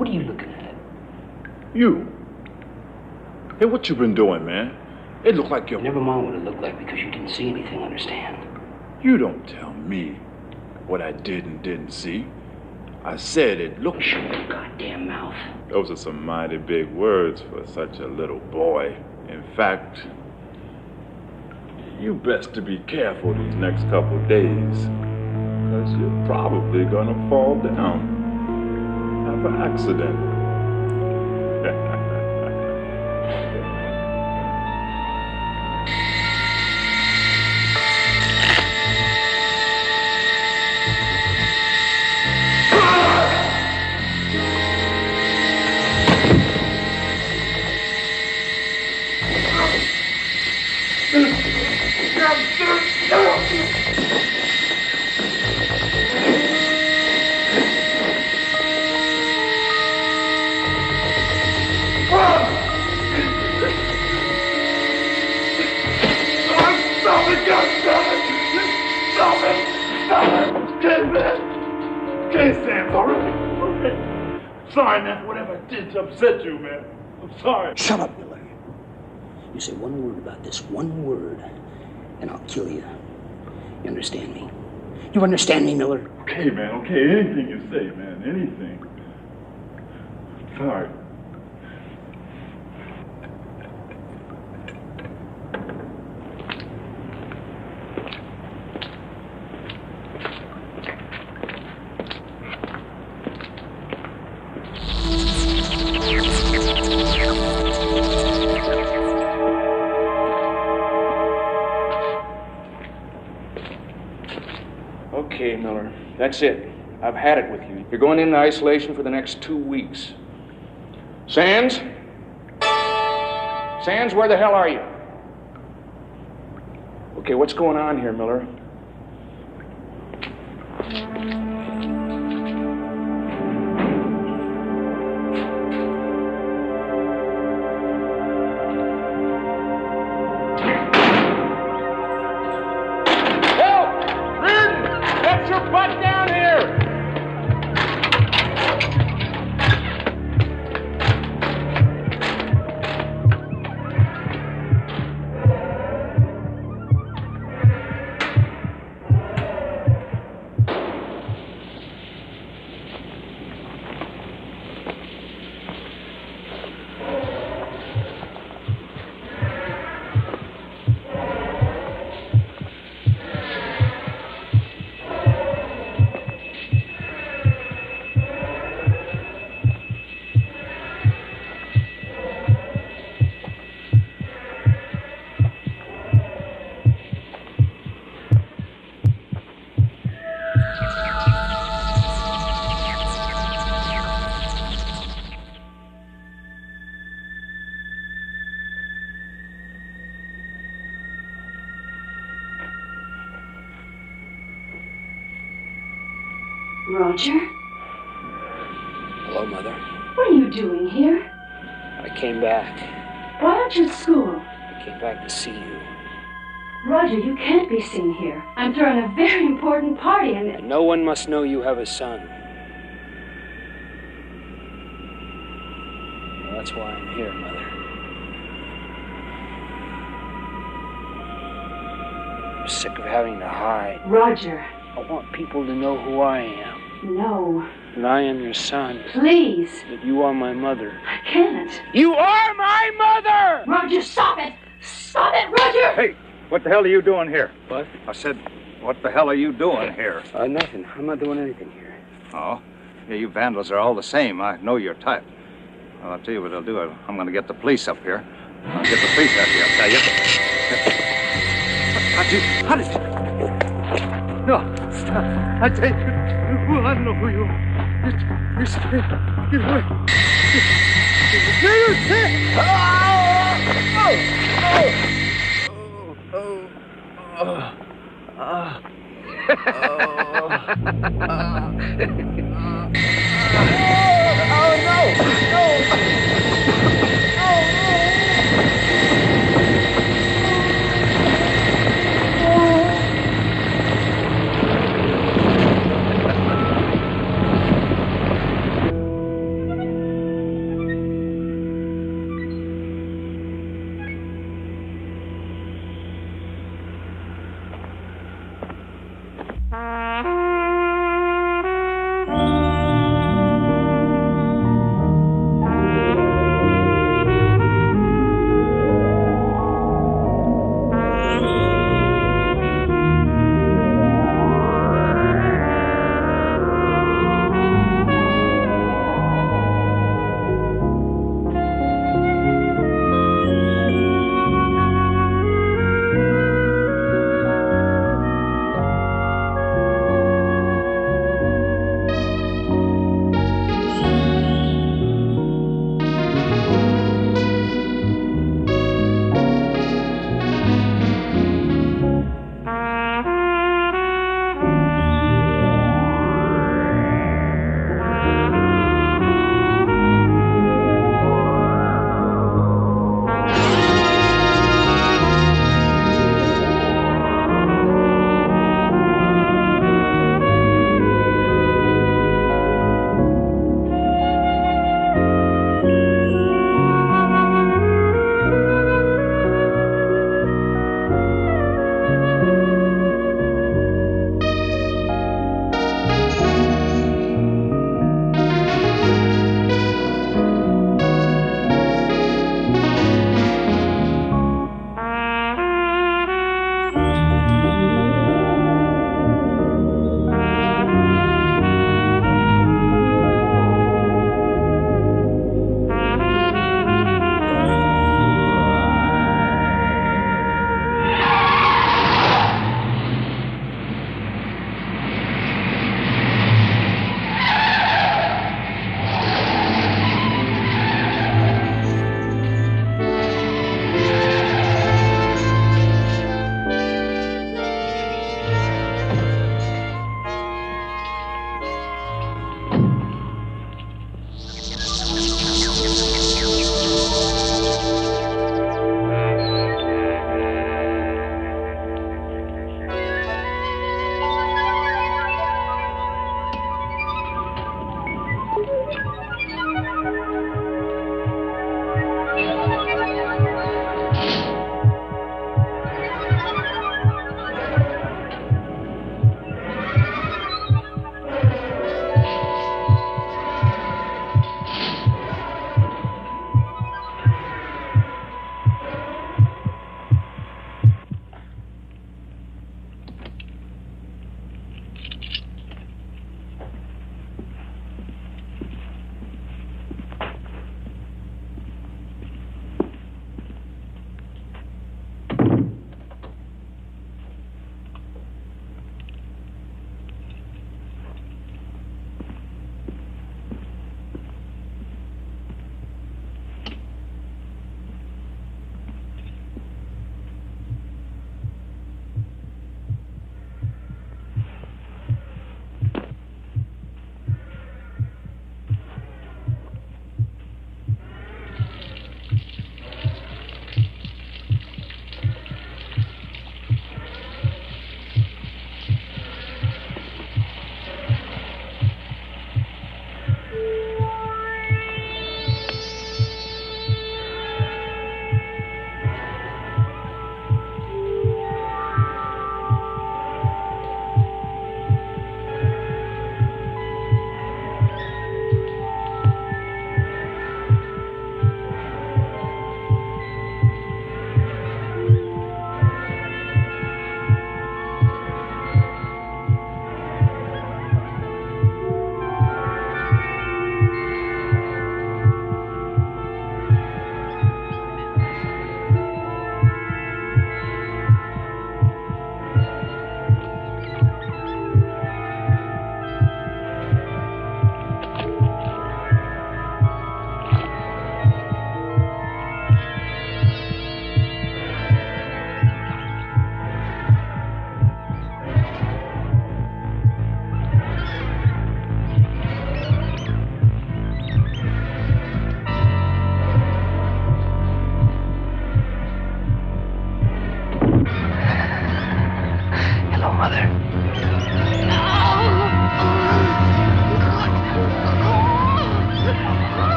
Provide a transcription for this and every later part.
What are you looking at? You. Hey, what you been doing, man? It looked like you're... Never mind what it looked like because you didn't see anything, understand? You don't tell me what I did and didn't see. I said it looked... Shut your goddamn mouth. Those are some mighty big words for such a little boy. In fact, you best to be careful these next couple days, because you're probably gonna fall down. Have an accident. Sorry, man, whatever I did to upset you, man. I'm sorry. Shut up, Miller. You say one word about this, one word, and I'll kill you. You understand me? You understand me, Miller? Okay, man, okay. Anything you say, man. Anything. Sorry. Okay, Miller. That's it. I've had it with you. You're going into isolation for the next 2 weeks. Sands? Sands, where the hell are you? Okay, what's going on here, Miller? Roger? Hello, Mother. What are you doing here? I came back. Why aren't you at school? I came back to see you. Roger, you can't be seen here. I'm throwing a very important party and no one must know you have a son. Well, that's why I'm here, Mother. I'm sick of having to hide. Roger. I want people to know who I am. No. And I am your son. Please. That you are my mother. I can't. You are my mother! Roger, stop it! Stop it, Roger! Hey, what the hell are you doing here? What? I said, what the hell are you doing here? Nothing. I'm not doing anything here. Oh? Yeah, you vandals are all the same. I know your type. Well, I'll tell you what I'll do. I'm going to get the police up here. I'll get the police out here, I'll tell you. How did you... No, stop. I tell you, well, I know who you are. You stay. Get away.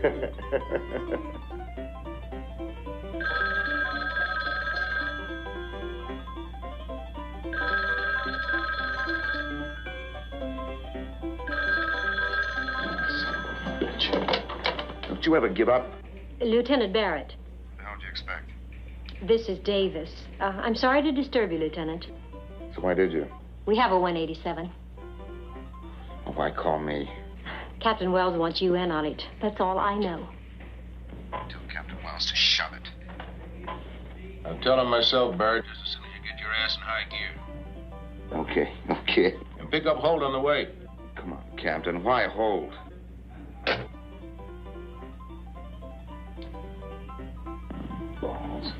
Don't you ever give up? Lieutenant Barrett. How'd you expect? This is Davis. I'm sorry to disturb you, Lieutenant. So why did you? We have a 187. Oh, why call me? Captain Wells wants you in on it. That's all I know. Tell Captain Wells to shove it. I'm telling myself, Barrett, just as soon as you get your ass in high gear. Okay. And pick up Holt on the way. Come on, Captain. Why hold? Balls.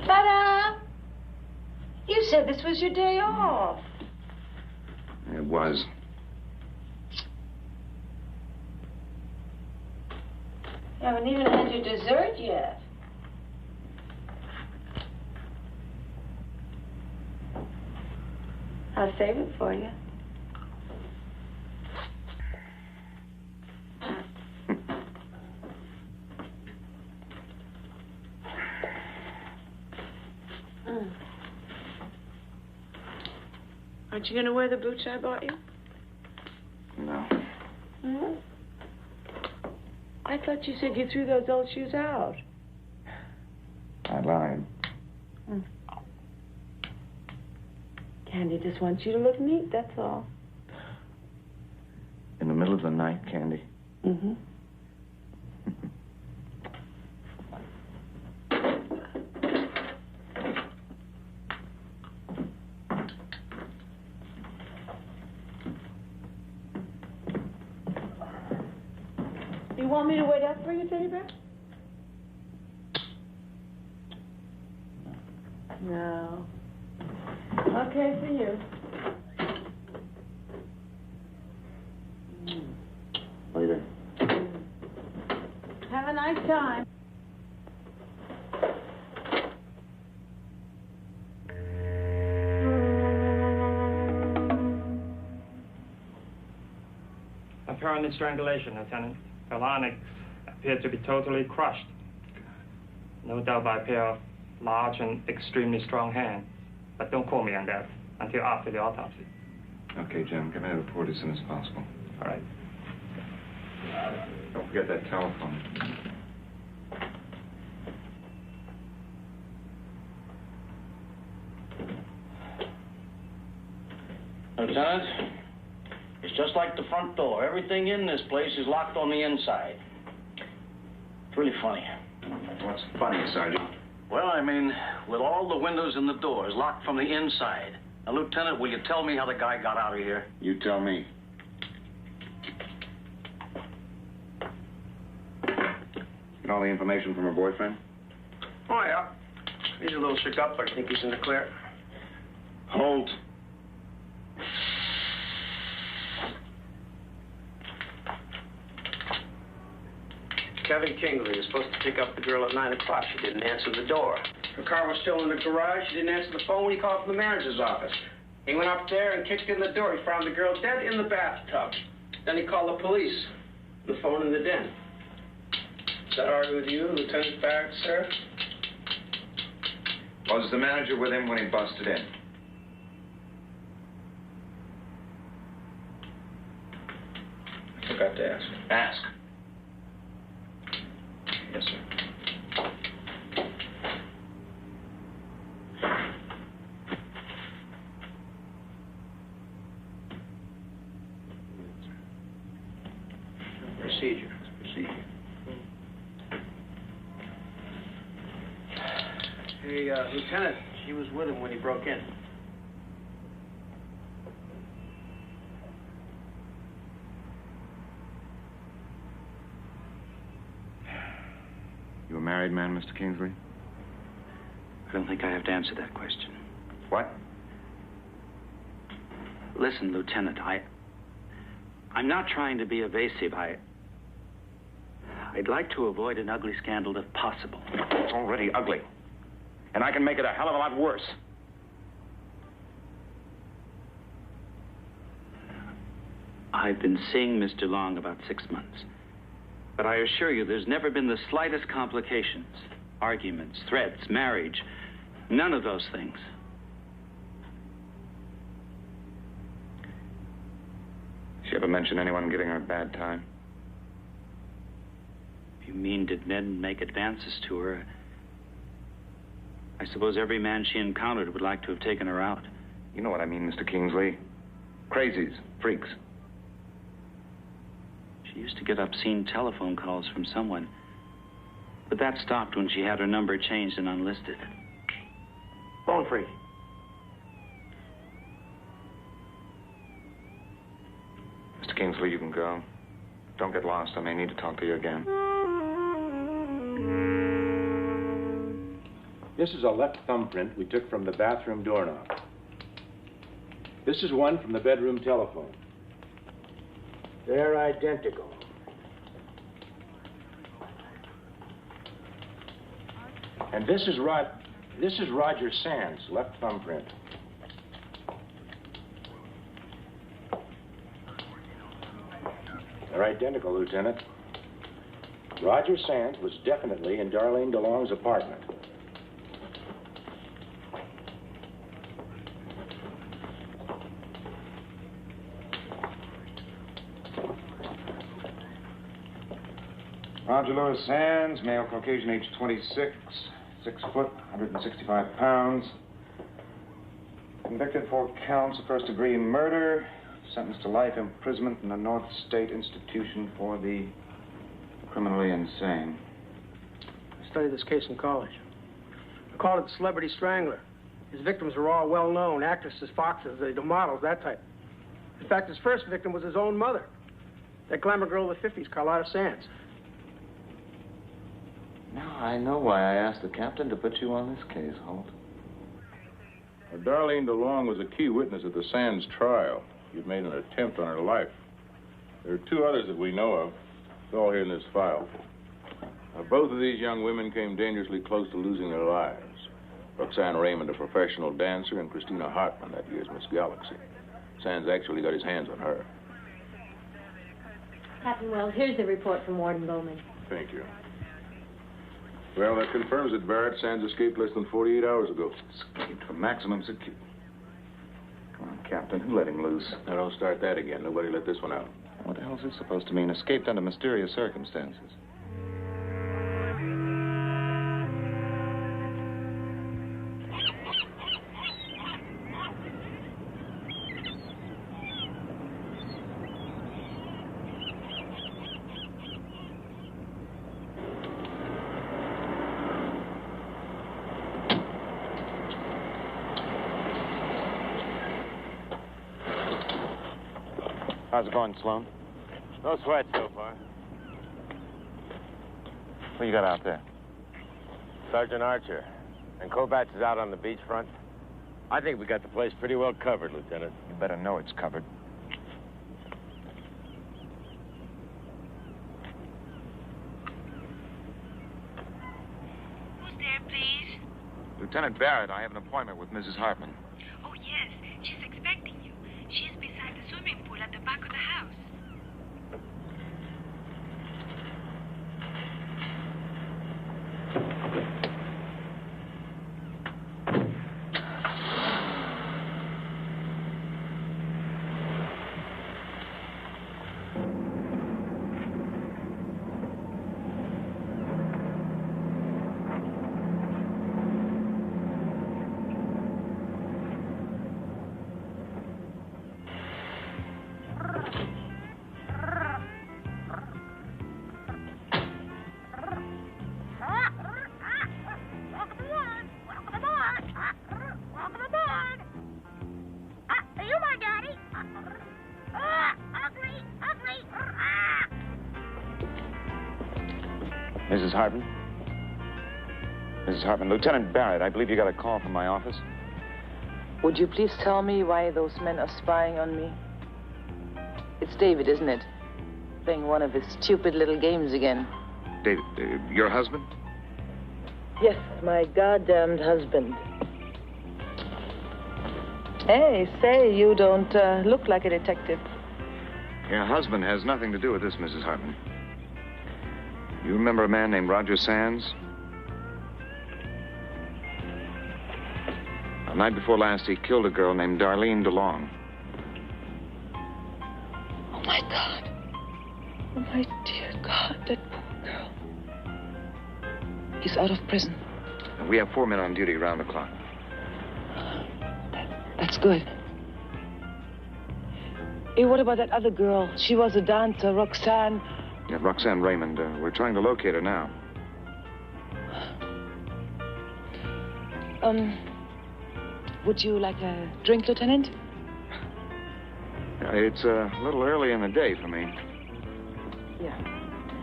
Ta-da! You said this was your day off. It was. You haven't even had your dessert yet. I'll save it for you. Aren't you going to wear the boots I bought you? No. Hmm? I thought you said you threw those old shoes out. I lied. Candy just wants you to look neat, that's all. In the middle of the night, Candy. Mm-hmm. You want me to wait up for you, Teddy Bear? No. Okay for you. Later. Have a nice time. Apparent strangulation, Lieutenant. Colonics appear to be totally crushed. No doubt by a pair of large and extremely strong hands. But don't call me on that until after the autopsy. Okay, Jim. Give me a report as soon as possible. All right. Don't forget that telephone. Lieutenant, it's just like the front door. Everything in this place is locked on the inside. It's really funny. What's funny, Sergeant? Well, I mean, with all the windows and the doors locked from the inside. Now, Lieutenant, will you tell me how the guy got out of here? You tell me. Get all the information from her boyfriend? Oh, yeah. He's a little shook up, but I think he's in the clear. Holt. Kevin Kingley was supposed to pick up the girl at 9 o'clock. She didn't answer the door. Her car was still in the garage. She didn't answer the phone when he called from the manager's office. He went up there and kicked in the door. He found the girl dead in the bathtub. Then he called the police. The phone in the den. Is that all right with you, Lieutenant Barrett, sir? Was the manager with him when he busted in? I forgot to ask. Ask. Yes, sir. Procedure. Hey, Lieutenant, she was with him when he broke in. You a married man, Mr. Kingsley? I don't think I have to answer that question. What? Listen, Lieutenant, I'm not trying to be evasive. I'd like to avoid an ugly scandal if possible. It's already ugly. And I can make it a hell of a lot worse. I've been seeing Miss DeLong about 6 months. But I assure you, there's never been the slightest complications. Arguments, threats, marriage. None of those things. She ever mention anyone giving her a bad time? You mean, did Ned make advances to her? I suppose every man she encountered would like to have taken her out. You know what I mean, Mr. Kingsley. Crazies, freaks. She used to get obscene telephone calls from someone. But that stopped when she had her number changed and unlisted. Phone free. Mr. Kingsley, you can go. Don't get lost. I may need to talk to you again. This is a left thumbprint we took from the bathroom doorknob. This is one from the bedroom telephone. They're identical. And this is Roger Sands' left thumbprint. They're identical, Lieutenant. Roger Sands was definitely in Darlene DeLong's apartment. Roger Lewis Sands, male, Caucasian, age 26, 6 foot, 165 pounds. Convicted for counts of first-degree murder, sentenced to life imprisonment in the North State Institution for the criminally insane. I studied this case in college. I called it the Celebrity Strangler. His victims were all well-known, actresses, foxes, the models, that type. In fact, his first victim was his own mother, that glamour girl of the 50s, Carlotta Sands. Now I know why I asked the captain to put you on this case, Holt. Darlene DeLong was a key witness at the Sands trial. You'd made an attempt on her life. There are 2 others that we know of. It's all here in this file. Now, both of these young women came dangerously close to losing their lives. Roxanne Raymond, a professional dancer, and Christina Hartman, that year's Miss Galaxy. Sands actually got his hands on her. Captain Wells, here's the report from Warden Bowman. Thank you. Well, that confirms that Barrett Sands escaped less than 48 hours ago. Escaped for maximum security. Come on, Captain. Who let him loose? Now, don't start that again. Nobody let this one out. What the hell's this supposed to mean? Escaped under mysterious circumstances. How's it going, Sloan? No sweat so far. What you got out there? Sergeant Archer. And Kobach is out on the beachfront. I think we got the place pretty well covered, Lieutenant. You better know it's covered. Who's there, please? Lieutenant Barrett, I have an appointment with Mrs. Hartman. Oh, yes. She's expecting you. She's beside the swimming pool at the back of the house. Mrs. Hartman? Mrs. Hartman, Lieutenant Barrett, I believe you got a call from my office. Would you please tell me why those men are spying on me? It's David, isn't it? Playing one of his stupid little games again. David, your husband? Yes, my goddamned husband. Hey, say, you don't look like a detective. Your husband has nothing to do with this, Mrs. Hartman. You remember a man named Roger Sands? The night before last, he killed a girl named Darlene DeLong. Oh, my God. Oh, my dear God, that poor girl. He's out of prison. And we have 4 men on duty around the clock. That's good. Hey, what about that other girl? She was a dancer, Roxanne. Yeah, Roxanne Raymond. We're trying to locate her now. Would you like a drink, Lieutenant? It's a little early in the day for me. Yeah.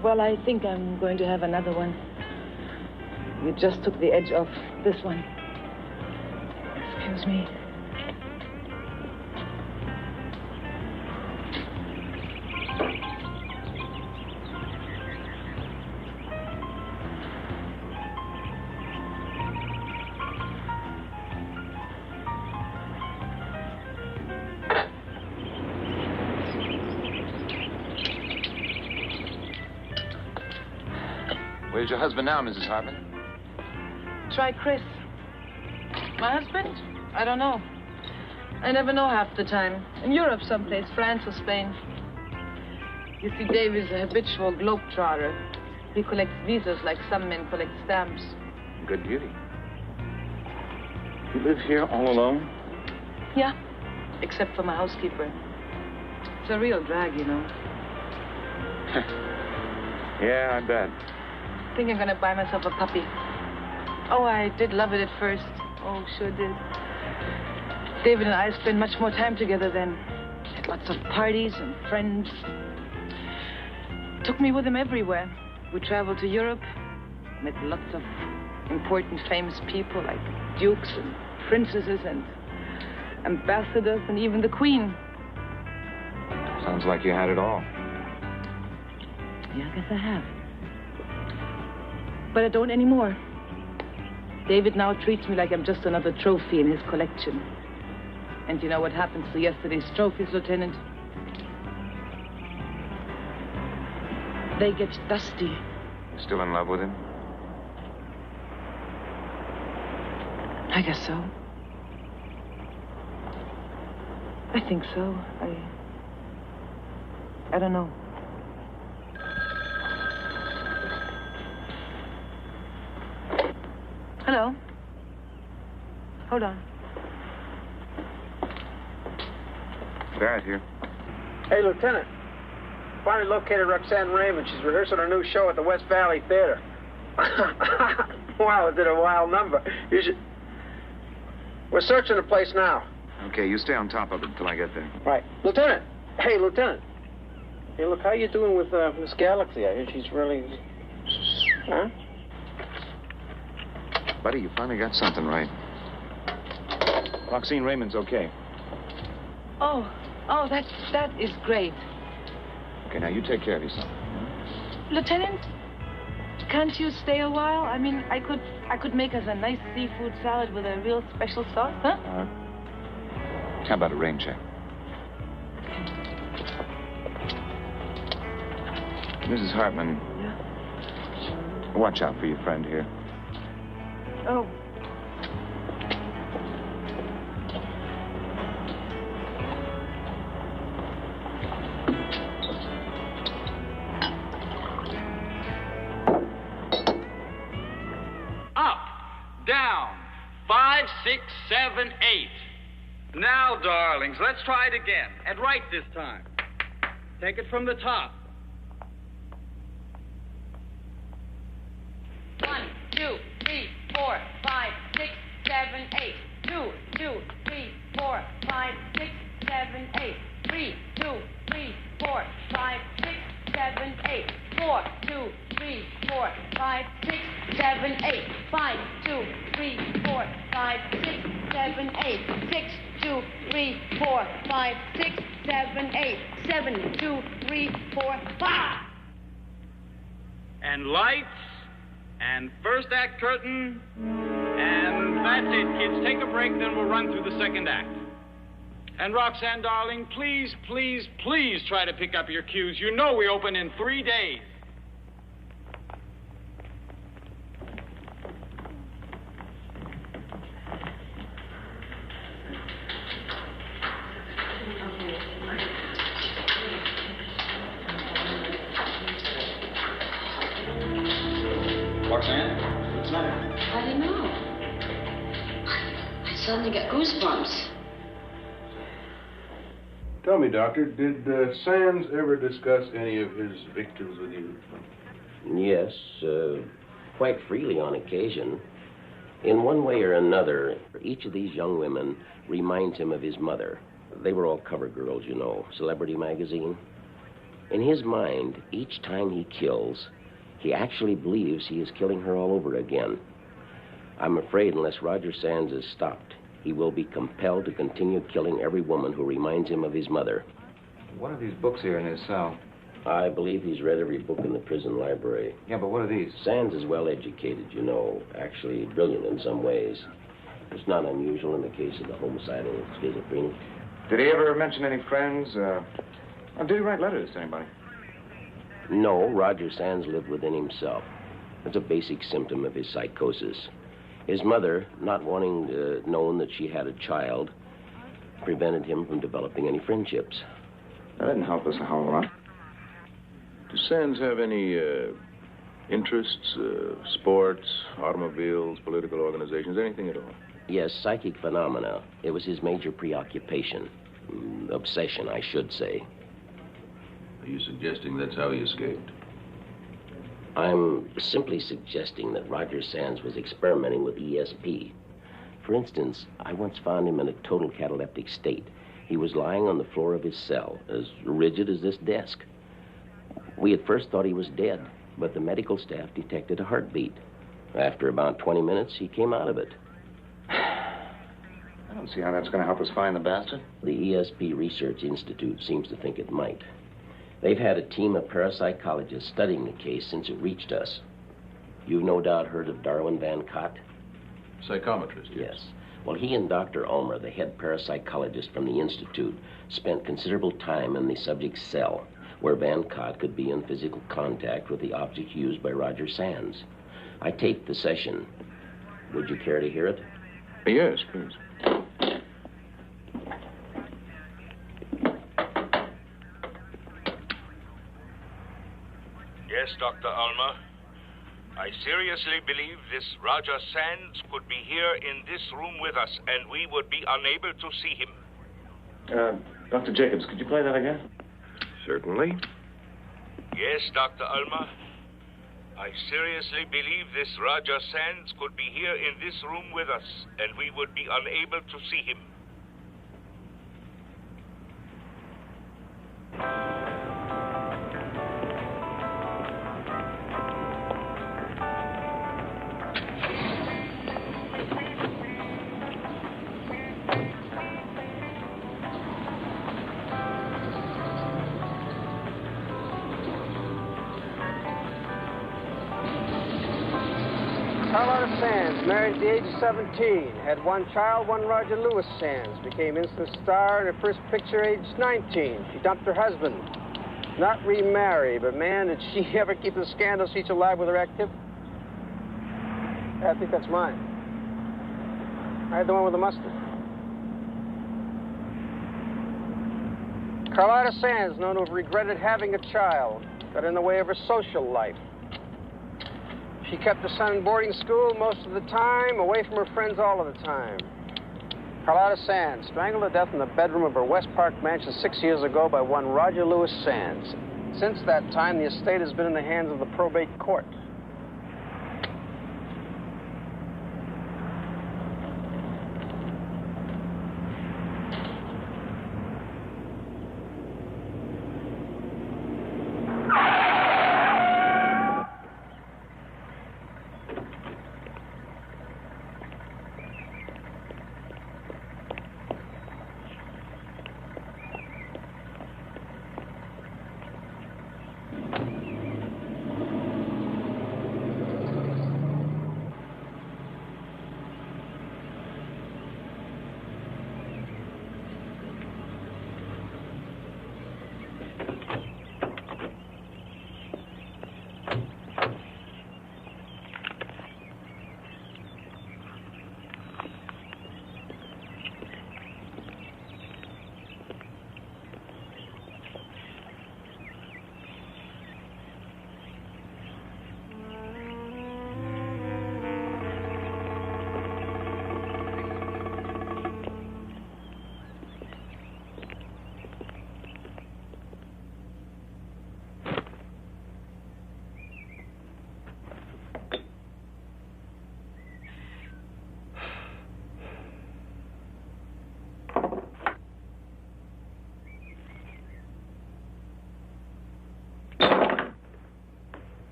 Well, I think I'm going to have another one. You just took the edge off this one. Excuse me. Where's your husband now, Mrs. Hartman? Try Chris. My husband? I don't know. I never know half the time. In Europe someplace, France or Spain. You see, Dave is a habitual globetrotter. He collects visas like some men collect stamps. Good beauty. You live here all alone? Yeah, except for my housekeeper. It's a real drag, you know. Yeah, I bet. I think I'm gonna buy myself a puppy. Oh, I did love it at first. Oh, sure did. David and I spent much more time together then. Had lots of parties and friends. Took me with him everywhere. We traveled to Europe, met lots of important, famous people like dukes and princesses and ambassadors and even the Queen. Sounds like you had it all. Yeah, I guess I have. But I don't anymore. David now treats me like I'm just another trophy in his collection. And you know what happens to yesterday's trophies, Lieutenant? They get dusty. You still in love with him? I guess so. I think so. I don't know. Hello. Hold on. Barrett here. Hey, Lieutenant. Finally located Roxanne Raymond. She's rehearsing her new show at the West Valley Theater. Wow, is it a wild number? You should... We're searching the place now. Okay, you stay on top of it until I get there. Right. Lieutenant! Hey, Lieutenant. Hey, look, how you doing with Miss Galaxy? I hear she's really... Huh? Buddy, you finally got something right. Roxanne Raymond's okay. Oh, that is great. Okay, now you take care of yourself. Lieutenant, can't you stay a while? I mean, I could make us a nice seafood salad with a real special sauce, huh? How about a rain check? Mrs. Hartman. Yeah? Watch out for your friend here. Oh. Up, down, 5, 6, 7, 8. Now, darlings, let's try it again. And right this time. Take it from the top. 1, 2, 3, 4, 5, 6, 7, 8. 2, 2, 3, 4, 5, 6, 7, 8. 3, 2, 3, 4, 5, 6, 7, 8. 4, 2, 3, 4, 5, 6, 7, 8. 5, 2, 3, 4, 5, 6, 7, 8. 6, 2, 3, 4, 5, 6, 7, 8. 7, 2, 3, 4, 5. And lights, and first act curtain, and that's it, kids. Take a break, then we'll run through the second act. And Roxanne, darling, please, please, please try to pick up your cues. You know we open in 3 days. Roxanne, what's the matter? I don't know. I suddenly got goosebumps. Tell me, Doctor, did Sands ever discuss any of his victims with you? Yes, quite freely on occasion. In one way or another, each of these young women reminds him of his mother. They were all cover girls, you know, Celebrity magazine. In his mind, each time he kills, he actually believes he is killing her all over again. I'm afraid unless Roger Sands is stopped, he will be compelled to continue killing every woman who reminds him of his mother. What are these books here in his cell? I believe he's read every book in the prison library. Yeah, but what are these? Sands is well educated, you know, actually brilliant in some ways. It's not unusual in the case of the homicidal schizophrenic. Did he ever mention any friends? Or did he write letters to anybody? No, Roger Sands lived within himself. It's a basic symptom of his psychosis. His mother, not wanting known that she had a child, prevented him from developing any friendships. That didn't help us a whole lot. Does Sands have any interests, sports, automobiles, political organizations, anything at all? Yes, psychic phenomena. It was his major preoccupation. Obsession, I should say. Are you suggesting that's how he escaped? I'm simply suggesting that Roger Sands was experimenting with ESP. For instance, I once found him in a total cataleptic state. He was lying on the floor of his cell, as rigid as this desk. We at first thought he was dead, but the medical staff detected a heartbeat. After about 20 minutes, he came out of it. I don't see how that's going to help us find the bastard. The ESP Research Institute seems to think it might. They've had a team of parapsychologists studying the case since it reached us. You've no doubt heard of Darwin Van Cott? Psychometrist, yes. Well, he and Dr. Ulmer, the head parapsychologist from the Institute, spent considerable time in the subject's cell, where Van Cott could be in physical contact with the object used by Roger Sands. I taped the session. Would you care to hear it? Yes, please. Yes, Dr. Ulmer. I seriously believe this Roger Sands could be here in this room with us, and we would be unable to see him. Dr. Jacobs, could you play that again? Certainly. Yes, Dr. Ulmer. I seriously believe this Roger Sands could be here in this room with us, and we would be unable to see him. Married at the age of 17. Had one child, one Roger Lewis Sands. Became instant star in her first picture aged 19. She dumped her husband. Not remarry, but man, did she ever keep the scandal sheets alive with her active? I think that's mine. I had the one with the mustard. Carlotta Sands, known to have regretted having a child. Got in the way of her social life. She kept her son in boarding school most of the time, away from her friends all of the time. Carlotta Sands, strangled to death in the bedroom of her West Park mansion 6 years ago by one Roger Lewis Sands. Since that time, the estate has been in the hands of the probate court.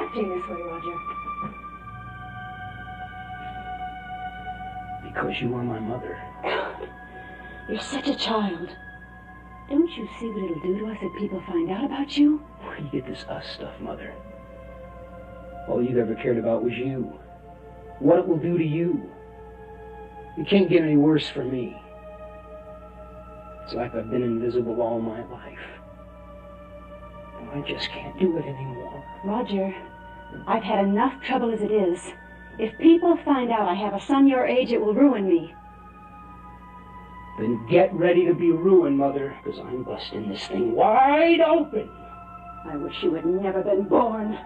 acting this way, Roger? Because you are my mother. You're such a child. Don't you see what it'll do to us if people find out about you? Where do you get this us stuff, Mother? All you've ever cared about was you. What it will do to you. It can't get any worse for me. It's like I've been invisible all my life. And I just can't do it anymore. Roger, I've had enough trouble as it is. If people find out I have a son your age, it will ruin me. Then get ready to be ruined, Mother, because I'm busting this thing wide open. I wish you had never been born.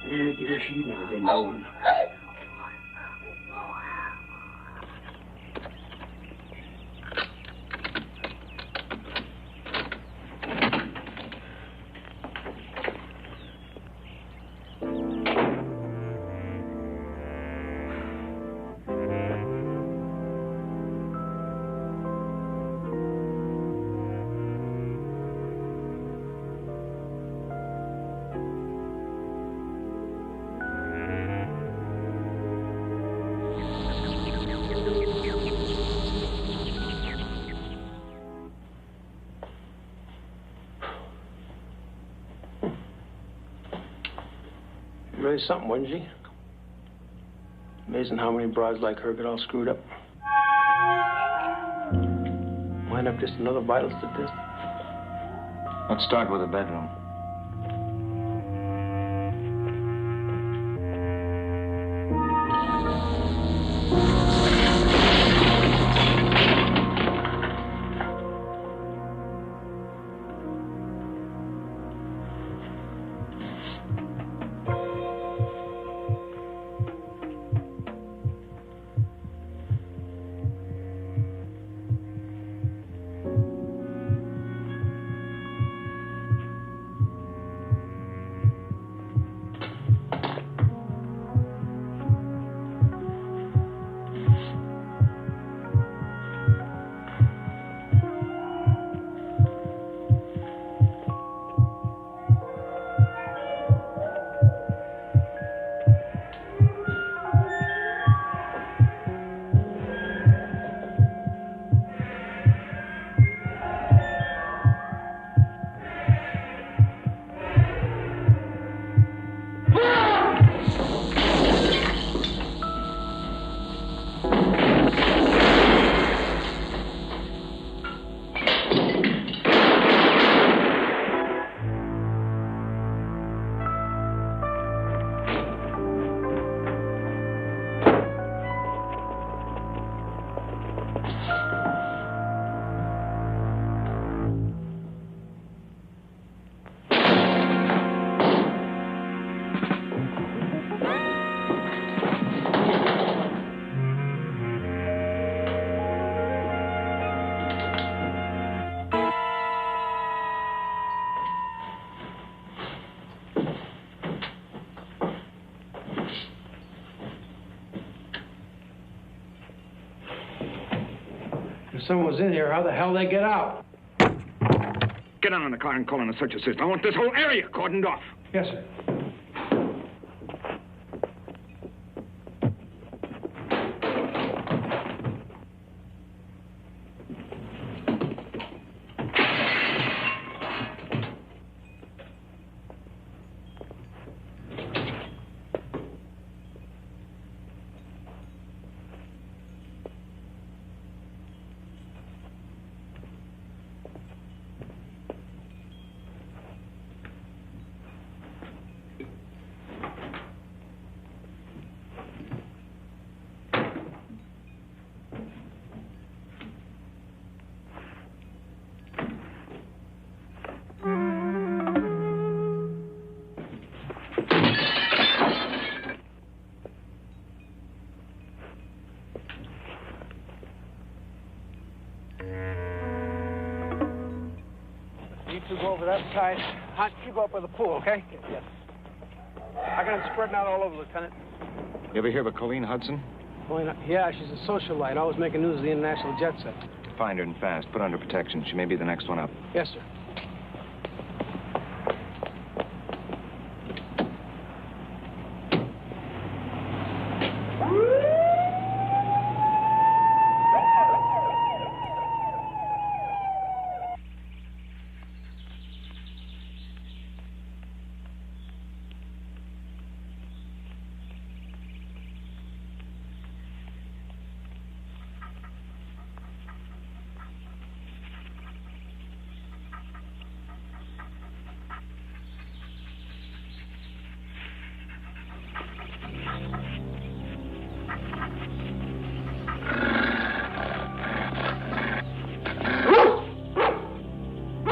I'm gonna make you wish you'd never been born. Really something, wasn't she? Amazing how many broads like her get all screwed up. Wind up just another vital statistic. Let's start with the bedroom. If someone was in here, how the hell they get out? Get on in the car and call in a search assist. I want this whole area cordoned off. Yes, sir. You go over that side. Hunt, you go up by the pool, okay? Yes. I got them spreading out all over, Lieutenant. You ever hear of a Colleen Hudson? Well, yeah, she's a socialite, always making news of the international jet set. find her and fast. Put her under protection. She may be the next one up. Yes, sir.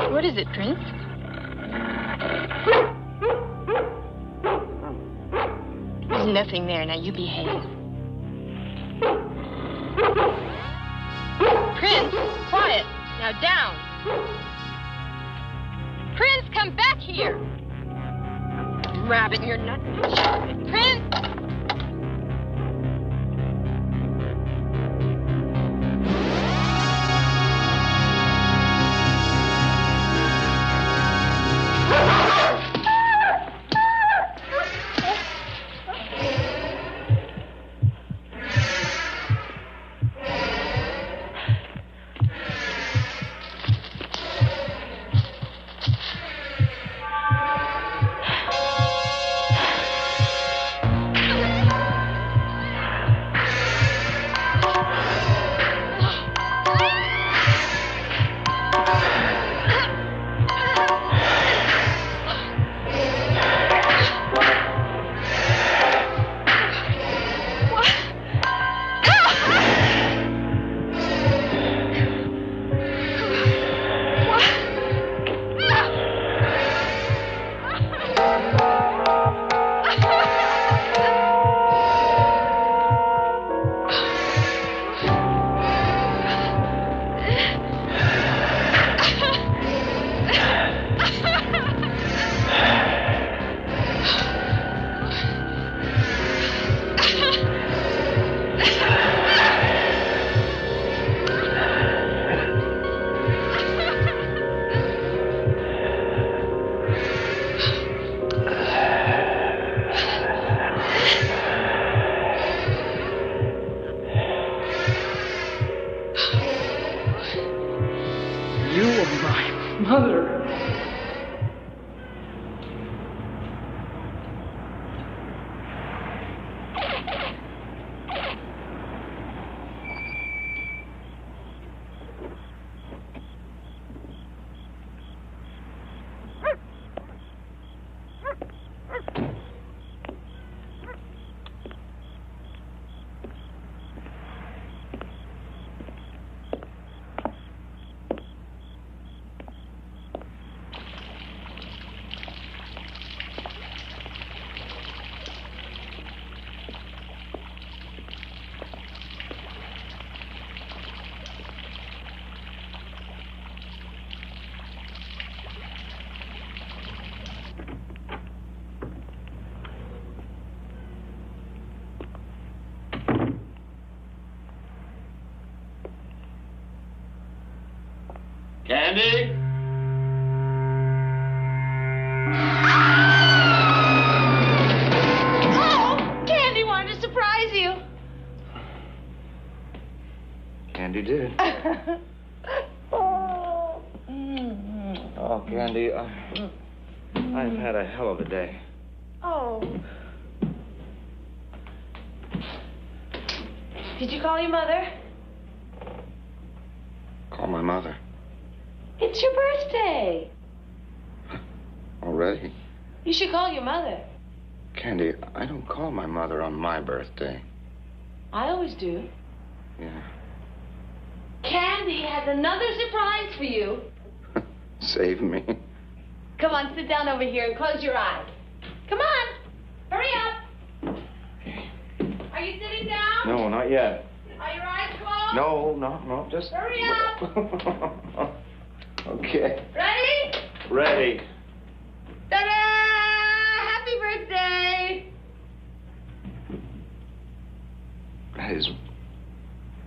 What is it, Prince? There's nothing there. Now you behave. Prince, quiet. Now down. Prince, come back here. Rabbit, you're not. Prince! Candy? Oh, Candy wanted to surprise you. Candy did. Oh. Oh, Candy, I've had a hell of a day. Oh. Did you call your mother? Call my mother. It's your birthday. Already? You should call your mother. Candy, I don't call my mother on my birthday. I always do. Yeah. Candy has another surprise for you. Save me. Come on, sit down over here and close your eyes. Come on. Hurry up. Are you sitting down? No, not yet. Are your eyes closed? No, just... Hurry up. Okay. Ready? Ready. Ta-da! Happy birthday!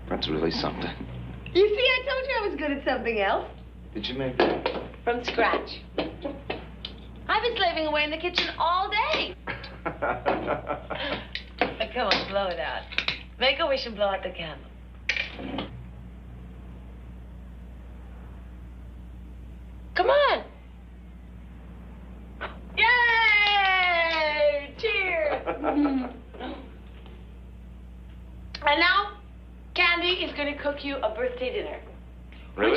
That's really something. You see, I told you good at something else. Did you make that? From scratch. I've been slaving away in the kitchen all day. Come on, blow it out. Make a wish and blow out the candle. Come on. Yay! Cheers! And now, Candy is going to cook you a birthday dinner. Really?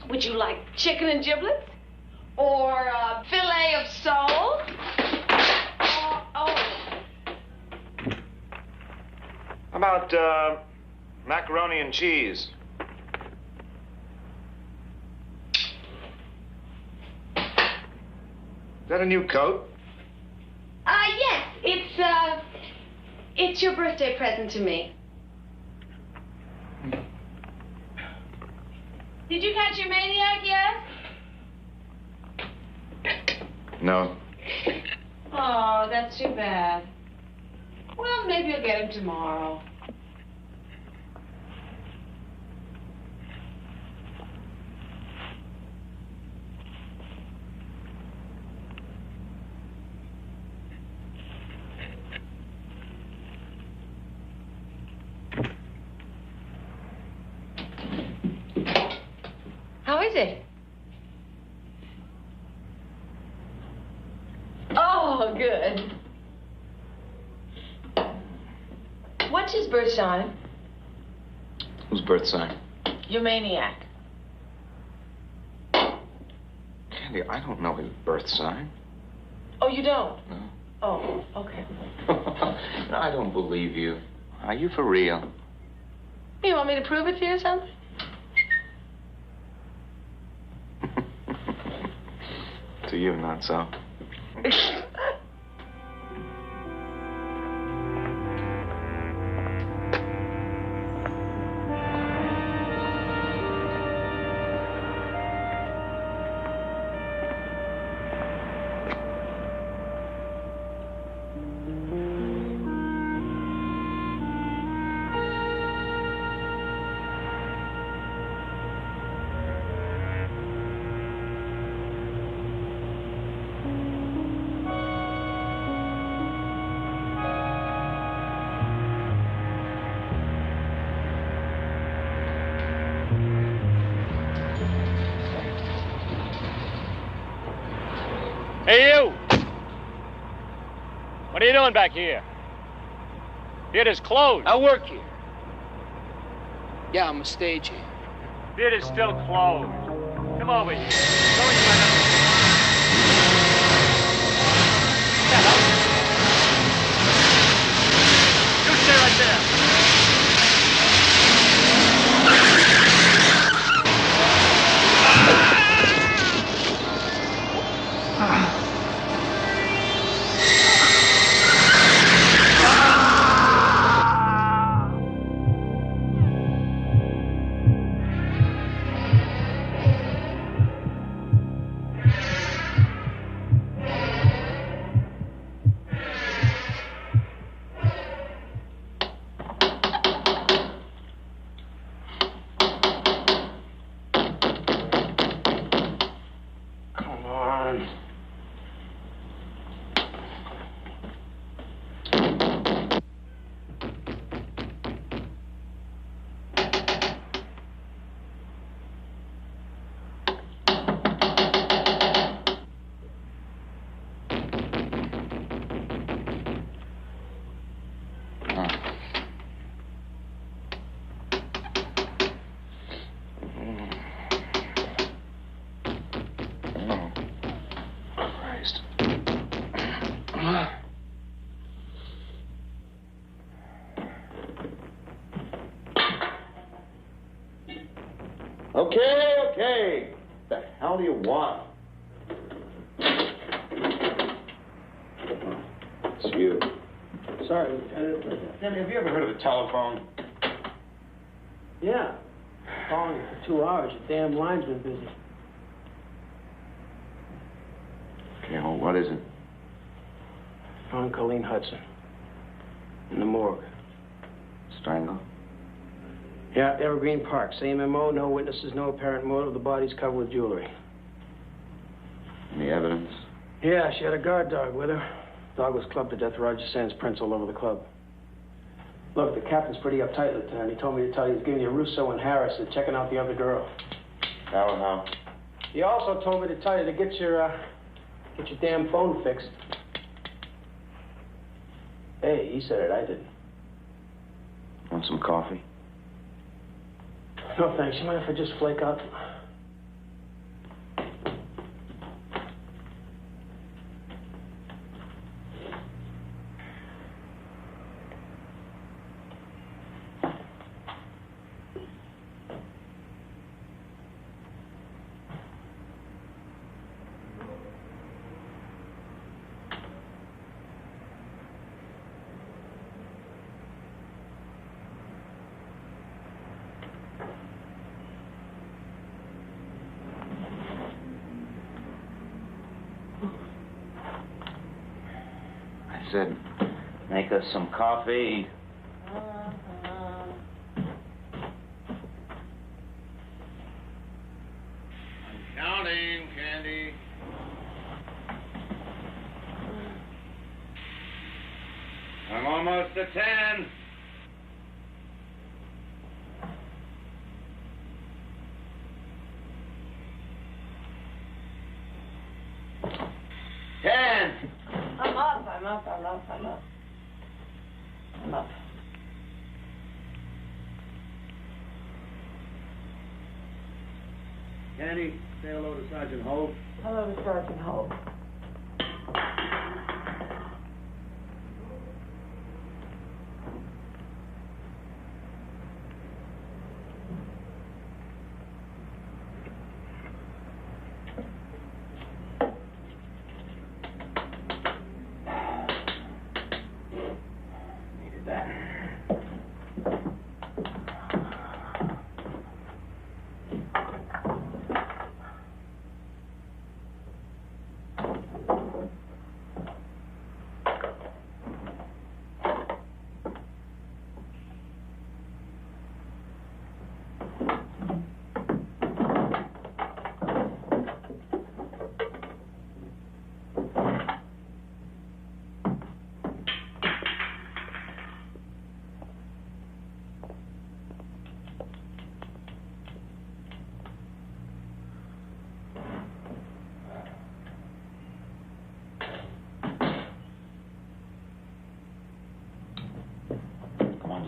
Would you like chicken and giblets? Or a fillet of sole? Or, How about macaroni and cheese? Is that a new coat? Yes, it's your birthday present to me. Did you catch your maniac yet? No. Oh, that's too bad. Well, maybe you'll get him tomorrow. How is it? Oh, good. What's his birth sign? Whose birth sign? Your maniac. Candy, I don't know his birth sign. Oh, you don't? No. Oh, okay. No, I don't believe you. Are you for real? You want me to prove it to you or something? To you, not so. Hey, you! What are you doing back here? Theater's closed. I work here. Yeah, I'm a stagehand. Theater's still closed. Come over here. Go inside. You stay right there. Okay. The hell do you want? It's you. Sorry, Have you ever heard of a telephone? Yeah. Calling you for 2 hours. Your damn line's been busy. Okay, well, what is it? Found Colleen Hudson. In the morgue. Strangle? Yeah, Evergreen Park. Same MO, no witnesses, no apparent motive. The body's covered with jewelry. Any evidence? Yeah, she had a guard dog with her. Dog was clubbed to death. Roger Sands prints all over the club. Look, the captain's pretty uptight, Lieutenant. He told me to tell you he's giving you Russo and Harris and checking out the other girl. How? He also told me to tell you to get your damn phone fixed. Hey, he said it, I didn't. Want some coffee? No, thanks. You mind if I just flake out? Said, make us some coffee. I'm counting, Candy. I'm almost at 10. I'm up. Candy, say hello to Sergeant Holt. Hello to Sergeant Holt.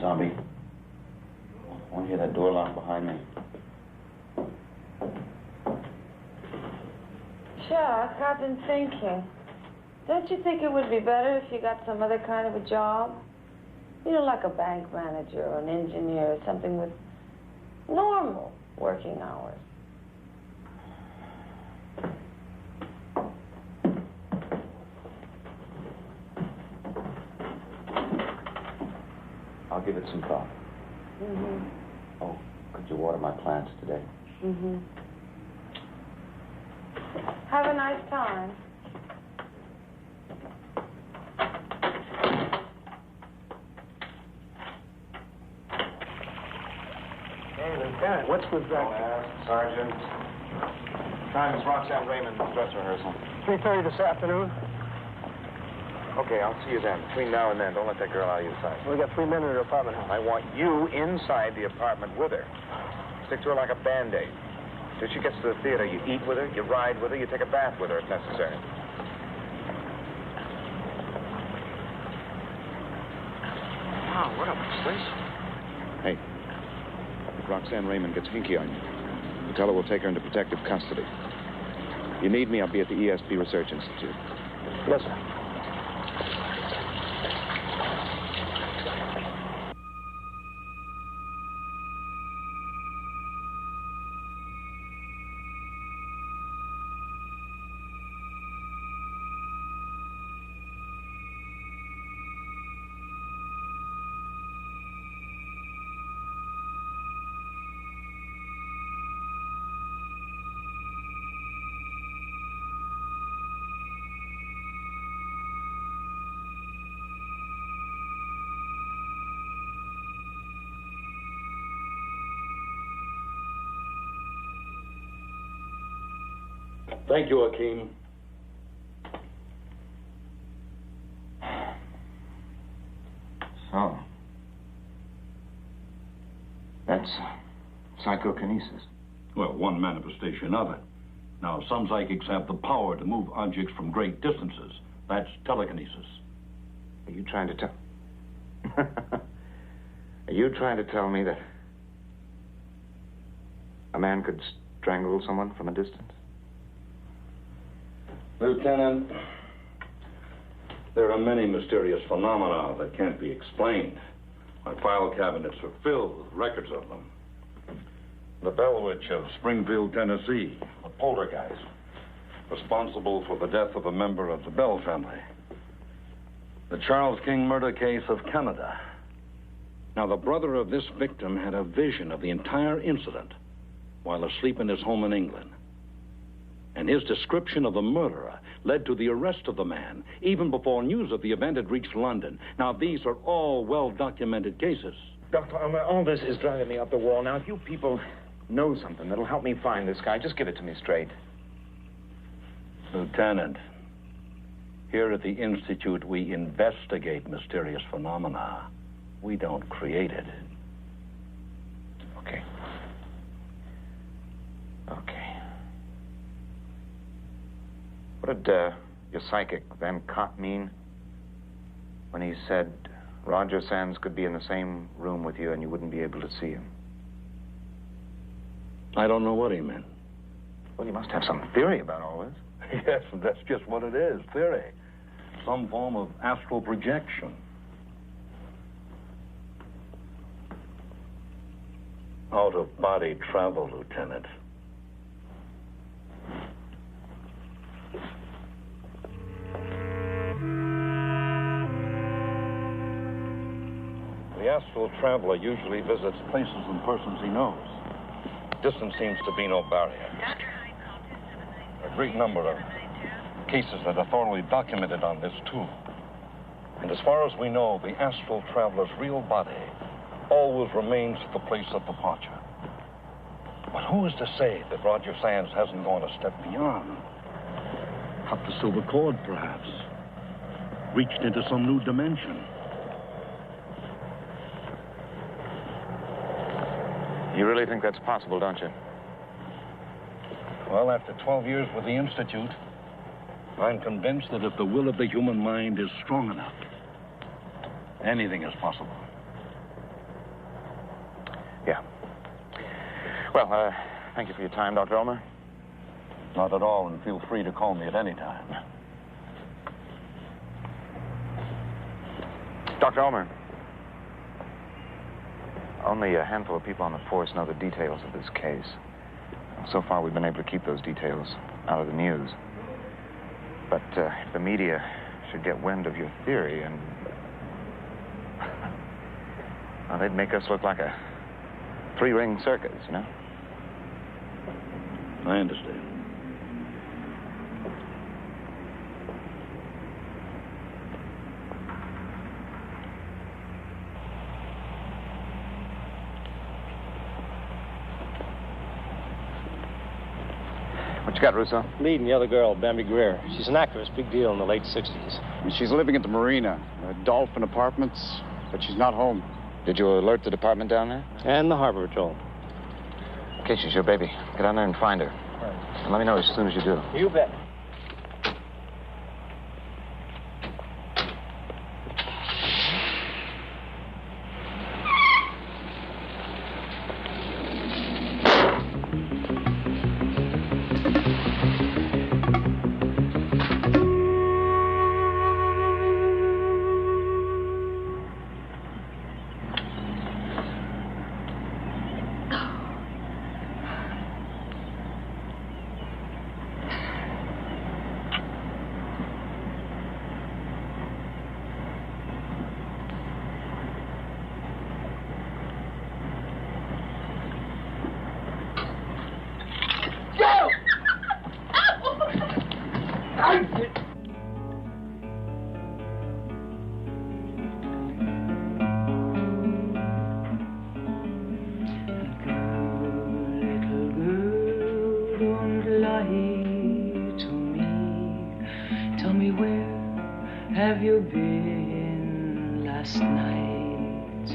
Zombie. I want to hear that door lock behind me. Chuck, I've been thinking. Don't you think it would be better if you got some other kind of a job? You know, like a bank manager or an engineer or something with normal working hours. I'll give it some thought. Mm-hmm. Oh, could you water my plants today? Mm-hmm. Have a nice time. Hey, Lieutenant, what's with that? Sergeant. Time is Roxanne Raymond's dress rehearsal. 3:30 this afternoon. Okay, I'll see you then. Between now and then, don't let that girl out of your sight. We got 3 men in her apartment house. I want you inside the apartment with her. Stick to her like a Band-Aid. Till she gets to the theater, you eat with her, you ride with her, you take a bath with her if necessary. Wow, what a place. Hey, if Roxanne Raymond gets hinky on you, you tell her we'll take her into protective custody. If you need me, I'll be at the ESP Research Institute. Yes, sir. Thank you, Hakeem. So, that's psychokinesis. Well, one manifestation of it. Now, some psychics have the power to move objects from great distances. That's telekinesis. Are you trying to tell... Are you trying to tell me that a man could strangle someone from a distance? Lieutenant, there are many mysterious phenomena that can't be explained. My file cabinets are filled with records of them. The Bell Witch of Springfield, Tennessee, a poltergeist, responsible for the death of a member of the Bell family. The Charles King murder case of Canada. Now, the brother of this victim had a vision of the entire incident while asleep in his home in England. And his description of the murderer led to the arrest of the man, even before news of the event had reached London. Now, these are all well-documented cases. Dr. Ulmer, all this is driving me up the wall. Now, if you people know something that'll help me find this guy, just give it to me straight. Lieutenant, here at the Institute, we investigate mysterious phenomena. We don't create it. Okay. What did your psychic, Van Cott, mean when he said Roger Sands could be in the same room with you and you wouldn't be able to see him? I don't know what he meant. Well, you must have some theory about all this. Yes, that's just what it is, theory. Some form of astral projection. Out-of-body travel, Lieutenant. The astral traveler usually visits places and persons he knows. Distance seems to be no barrier. A great number of cases that are thoroughly documented on this, too. And as far as we know, the astral traveler's real body always remains at the place of departure. But who is to say that Roger Sands hasn't gone a step beyond? Cut the silver cord, perhaps. Reached into some new dimension. You really think that's possible, don't you? Well, after 12 years with the Institute, I'm convinced that if the will of the human mind is strong enough, anything is possible. Yeah. Well, thank you for your time, Dr. Ulmer. Not at all, and feel free to call me at any time. Dr. Ulmer. Only a handful of people on the force know the details of this case. So far, we've been able to keep those details out of the news. But if the media should get wind of your theory and... well, they'd make us look like a three-ring circus, you know? I understand. What you got, Russo? Meeting the other girl, Bambi Greer. She's an actress, big deal in the late 60s. She's living at the Marina, Dolphin Apartments, but she's not home. Did you alert the department down there? And the Harbor Patrol. Okay, she's your baby. Get down there and find her. Right. And let me know as soon as you do. You bet. Little girl, don't lie where have you been last night?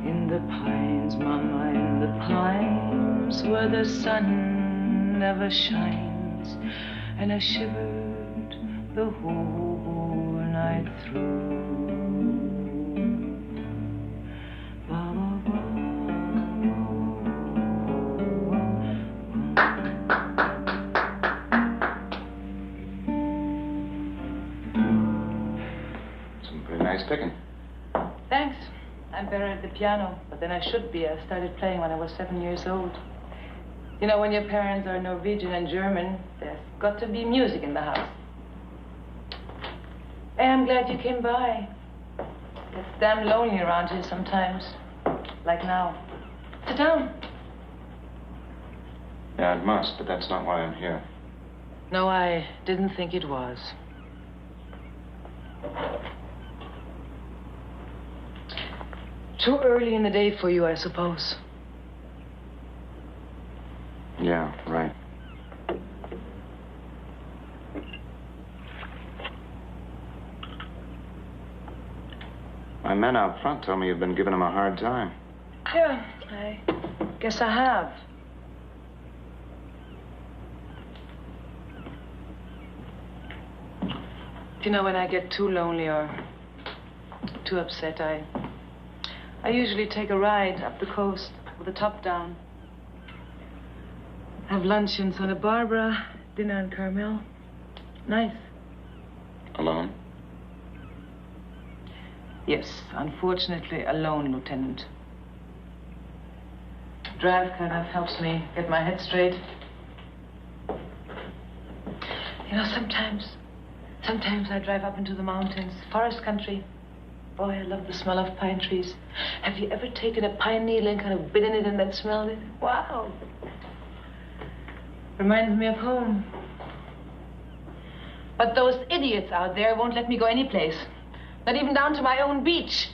In the pines, Mama, in the pines, where the sun never shines. And I shivered the whole night through. Nice picking. Thanks. I'm better at the piano, but then I should be. I started playing when I was 7 years old. You know, when your parents are Norwegian and German, there's got to be music in the house. Hey, I'm glad you came by. It's damn lonely around here sometimes. Like now. Sit down. Yeah, it must, but that's not why I'm here. No, I didn't think it was. Too early in the day for you, I suppose. Yeah, right. My men out front told me you've been giving them a hard time. Yeah, I guess I have. You know, when I get too lonely or too upset, I usually take a ride up the coast with the top down. Have lunch in Santa Barbara, dinner in Carmel. Nice. Alone? Yes, unfortunately alone, Lieutenant. Drive kind of helps me get my head straight. You know, sometimes I drive up into the mountains, forest country. Boy, I love the smell of pine trees. Have you ever taken a pine needle and kind of bit in it and then smelled it? Wow. Reminds me of home. But those idiots out there won't let me go any place. Not even down to my own beach.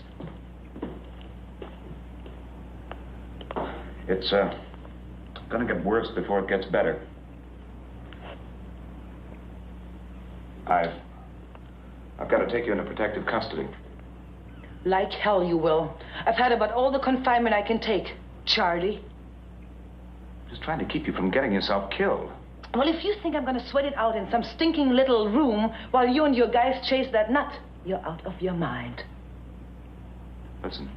It's, gonna get worse before it gets better. I've got to take you into protective custody. Like hell you will. I've had about all the confinement I can take, Charlie. Just trying to keep you from getting yourself killed. Well, if you think I'm going to sweat it out in some stinking little room while you and your guys chase that nut, you're out of your mind. Listen.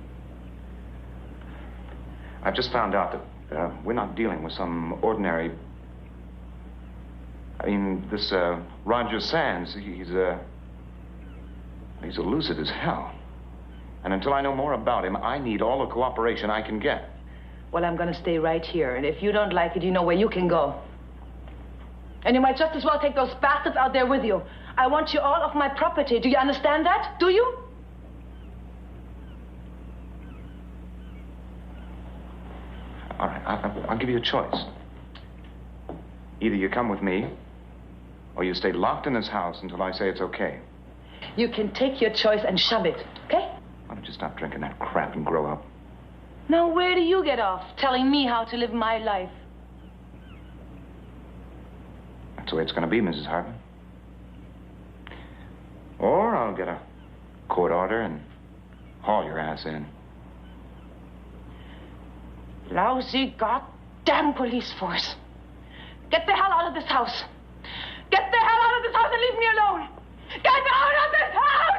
I've just found out that we're not dealing with some ordinary... I mean, this Roger Sands, he's elusive as hell. And until I know more about him, I need all the cooperation I can get. Well, I'm going to stay right here. And if you don't like it, you know where you can go. And you might just as well take those bastards out there with you. I want you all off my property. Do you understand that? Do you? All right, I'll give you a choice. Either you come with me, or you stay locked in this house until I say it's okay. You can take your choice and shove it, okay? Why don't you stop drinking that crap and grow up? Now, where do you get off telling me how to live my life? That's the way it's going to be, Mrs. Hartman. Or I'll get a court order and haul your ass in. Lousy goddamn police force. Get the hell out of this house. Get the hell out of this house and leave me alone. Get out of this house!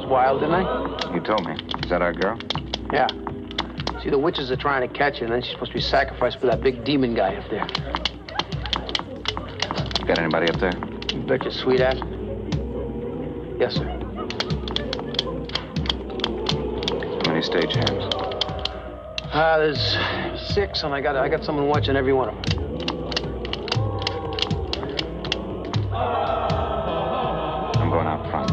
wild, didn't I? You told me. Is that our girl? Yeah. See, the witches are trying to catch her, and then she's supposed to be sacrificed for that big demon guy up there. Got anybody up there? You bet your sweet ass. Yes, sir. How many stagehands? There's 6, and I got someone watching every one of them. I'm going out front.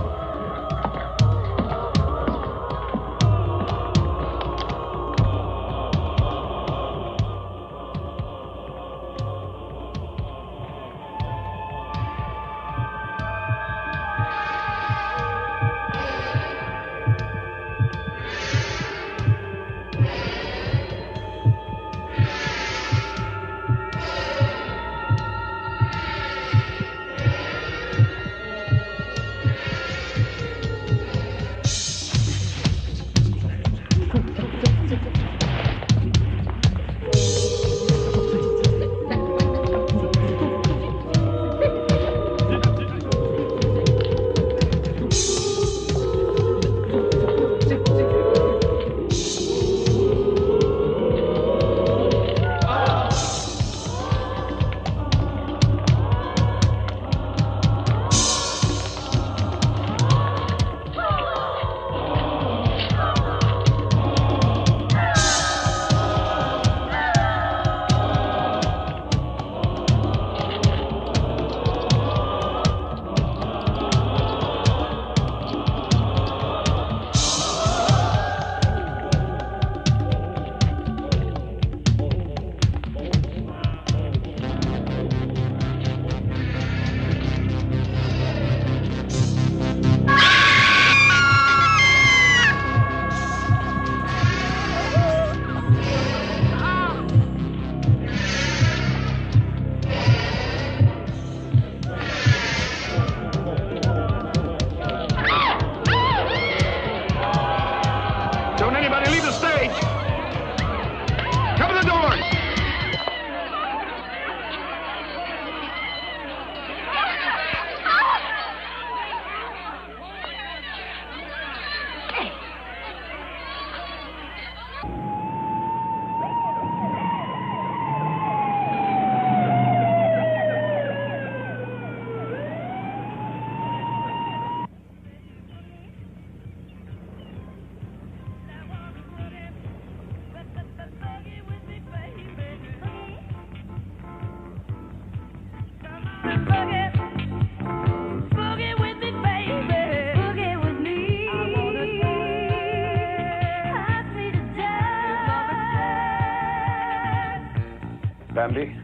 Bambi,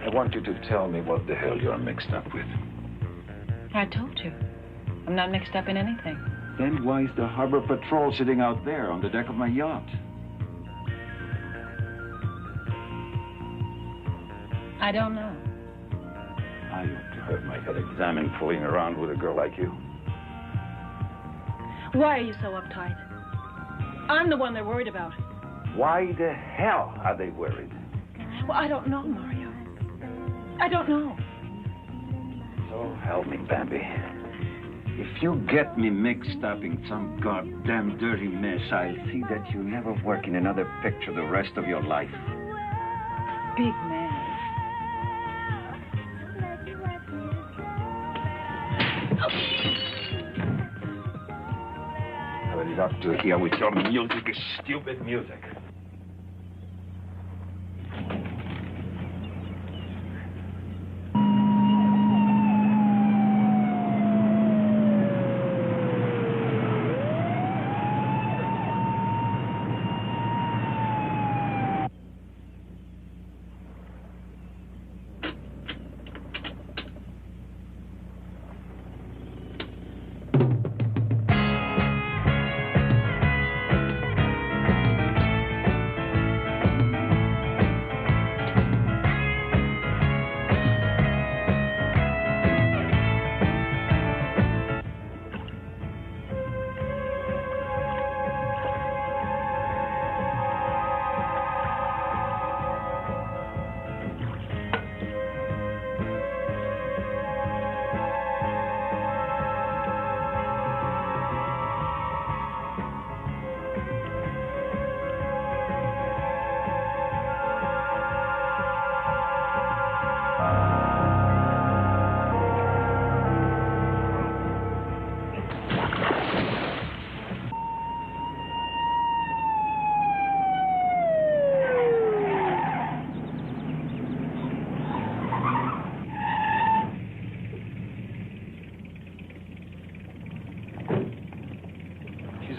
I want you to tell me what the hell you're mixed up with. I told you. I'm not mixed up in anything. Then why is the harbor patrol sitting out there on the deck of my yacht? I don't know. I ought to have my head examined fooling around with a girl like you. Why are you so uptight? I'm the one they're worried about. Why the hell are they worried? Well, I don't know, Mario. I don't know. So help me, Bambi. If you get me mixed up in some goddamn dirty mess, I'll see that you never work in another picture the rest of your life. Big man. I have a lot to hear with your music, stupid music.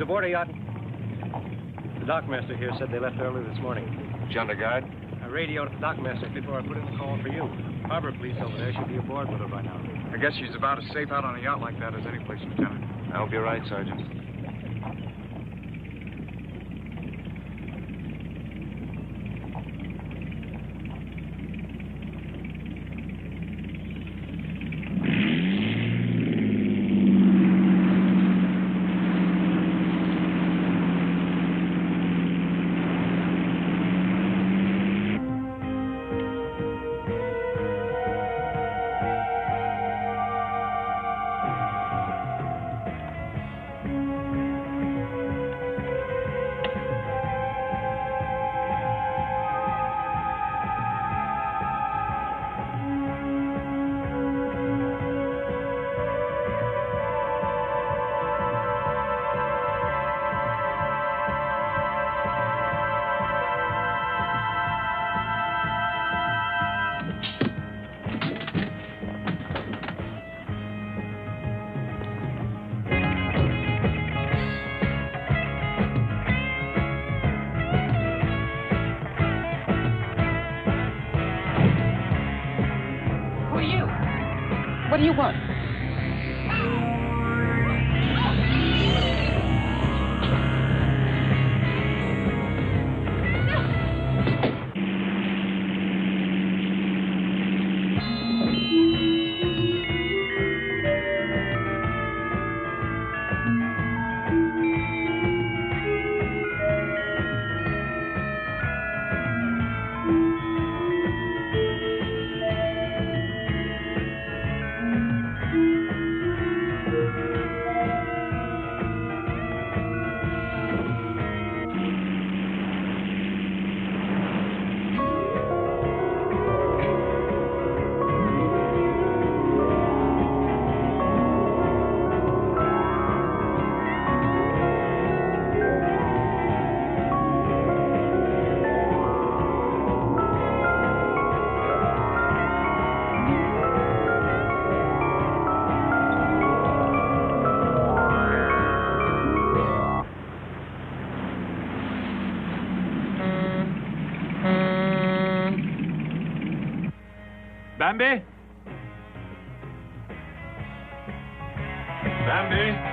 aboard a yacht. The dockmaster here said they left early this morning. Did you under guard? I radioed the dockmaster before I put in the call for you. Harbor police over there should be aboard with her by now. I guess she's about as safe out on a yacht like that as any place, Lieutenant. I hope you're right, Sergeant. What do you want? Bambi? Bambi?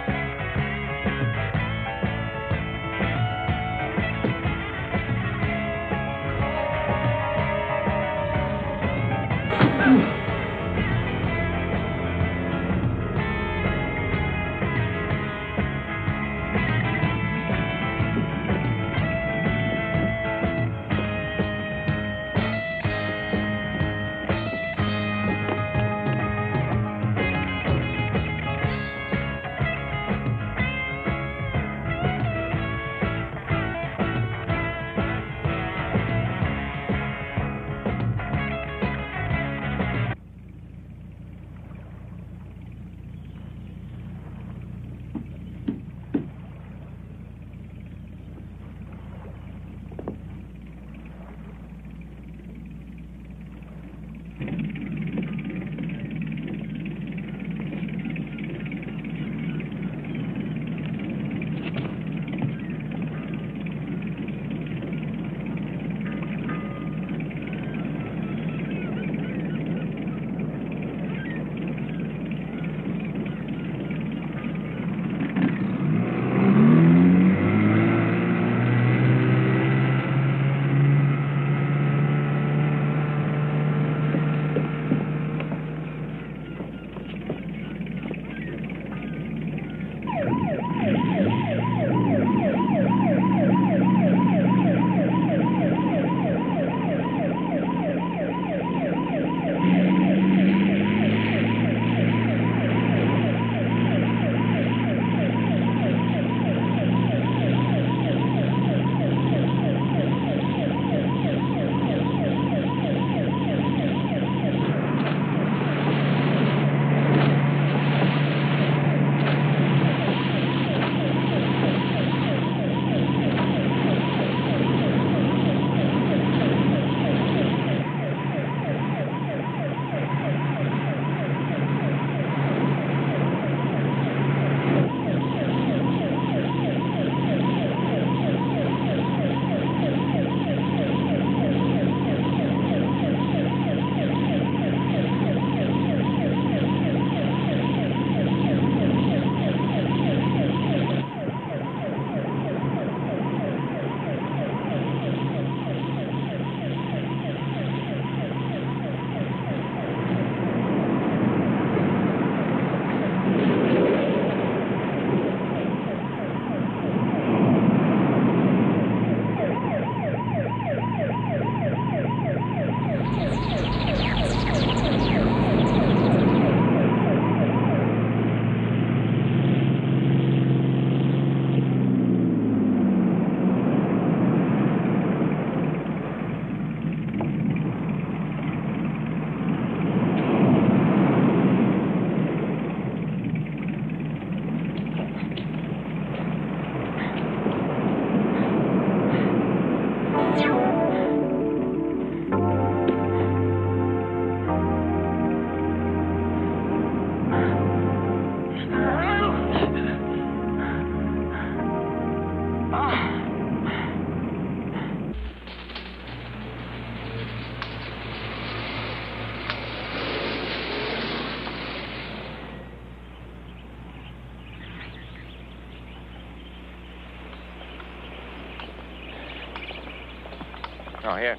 Oh, here.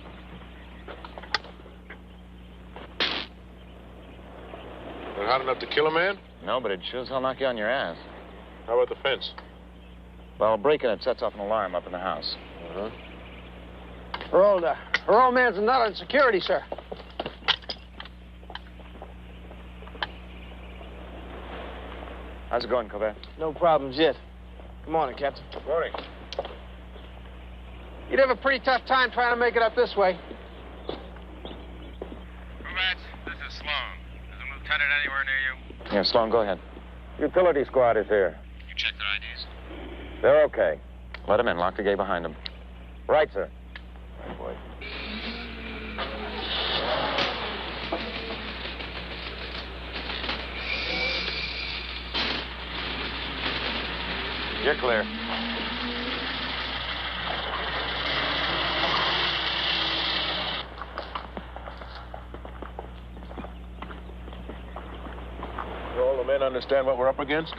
Not hot enough to kill a man? No, but it sure as hell knock you on your ass. How about the fence? Well, breaking it sets off an alarm up in the house. Uh-huh. Her old man's not on security, sir. How's it going, Colbert? No problems yet. Good morning, Captain. Good morning. You'd have a pretty tough time trying to make it up this way. Rats, this is Sloan. Is a lieutenant anywhere near you? Yeah, Sloan, go ahead. Utility squad is here. You checked their IDs? They're okay. Let him in. Lock the gate behind him. Right, sir. Oh, boy. You're clear. Do all the men understand what we're up against?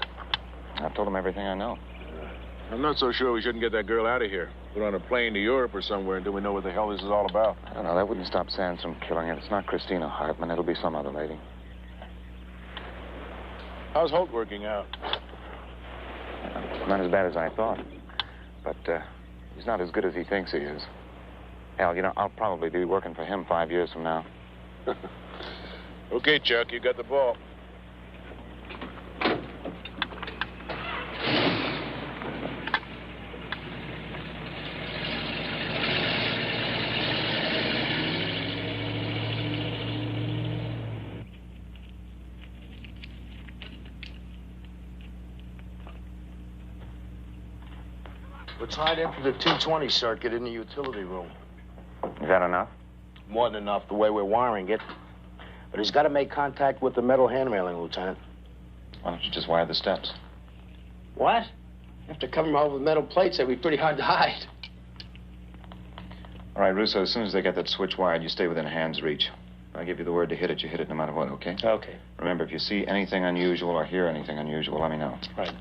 I've told them everything I know. I'm not so sure we shouldn't get that girl out of here. Put on a plane to Europe or somewhere until we know what the hell this is all about. I don't know. That wouldn't stop Sands from killing her. It's not Christina Hartman. It'll be some other lady. How's Holt working out? Not as bad as I thought. But he's not as good as he thinks he is. Hell, you know, I'll probably be working for him 5 years from now. Okay, Chuck, you got the ball. We're tied in for the 220 circuit in the utility room. Is that enough? More than enough, the way we're wiring it. But he's got to make contact with the metal hand railing, Lieutenant. Why don't you just wire the steps? What? You have to cover them over with metal plates. That'd be pretty hard to hide. All right, Russo, as soon as they get that switch wired, you stay within hand's reach. If I give you the word to hit it, you hit it no matter what, okay? Okay. Remember, if you see anything unusual or hear anything unusual, let me know. Right.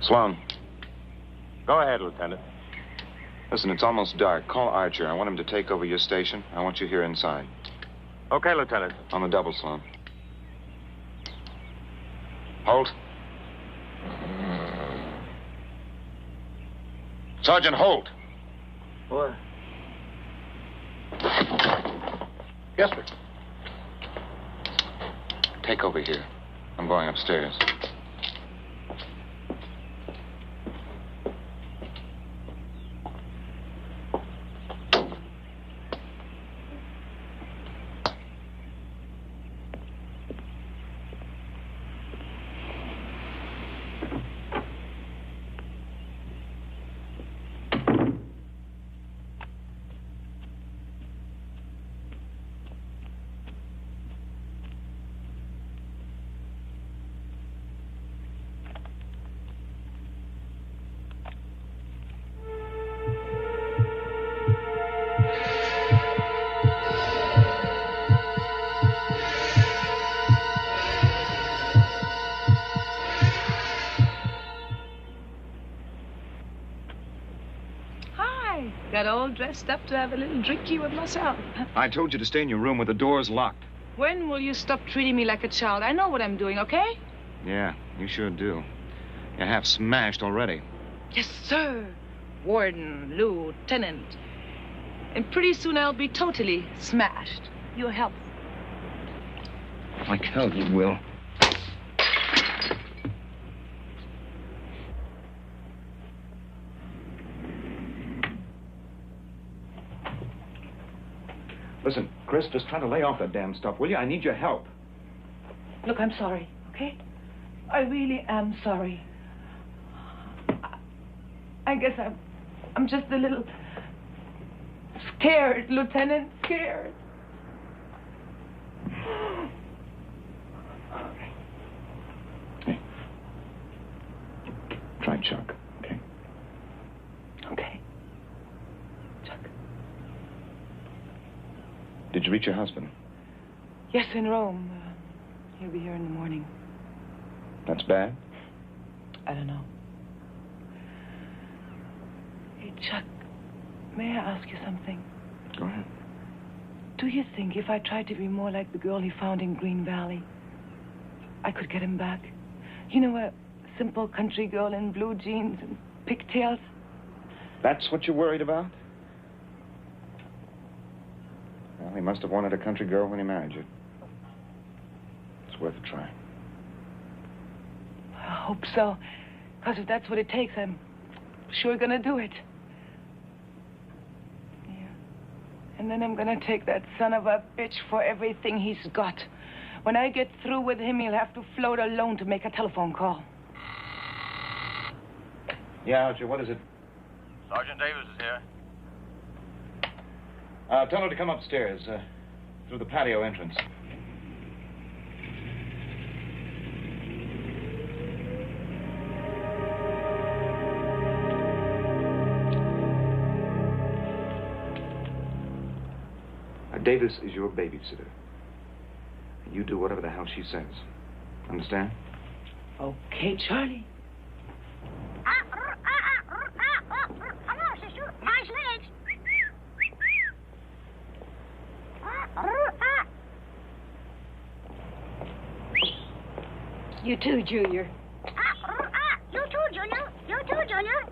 Sloan. Go ahead, Lieutenant. Listen, it's almost dark. Call Archer. I want him to take over your station. I want you here inside. Okay, Lieutenant. On the double, Sloan. Holt. Sergeant Holt. What? Yes, sir. Take over here. I'm going upstairs. Got all dressed up to have a little drinky with myself. I told you to stay in your room with the doors locked. When will you stop treating me like a child? I know what I'm doing, okay? Yeah, you sure do. You're half smashed already. Yes, sir. Warden, lieutenant. And pretty soon I'll be totally smashed. Your help. Like hell you will. Listen, Chris, just try to lay off that damn stuff, will you? I need your help. Look, I'm sorry, okay? I really am sorry. I guess I'm just a little scared, Lieutenant, scared. Hey. Try Chuck, okay? Okay. Chuck. Did you reach your husband? Yes, in Rome. He'll be here in the morning. That's bad? I don't know. Hey, Chuck, may I ask you something? Go ahead. Do you think if I tried to be more like the girl he found in Green Valley, I could get him back? You know, a simple country girl in blue jeans and pigtails? That's what you're worried about? Well, he must have wanted a country girl when he married you. It's worth a try. I hope so. Because if that's what it takes, I'm sure gonna do it. Yeah. And then I'm gonna take that son of a bitch for everything he's got. When I get through with him, he'll have to float alone to make a telephone call. Yeah, Archer, what is it? Sergeant Davis is here. Tell her to come upstairs, through the patio entrance. Davis is your babysitter. You do whatever the hell she says. Understand? Okay, Charlie. Hello, sister. Nice legs. You too, Junior. You too, Junior. You too, Junior.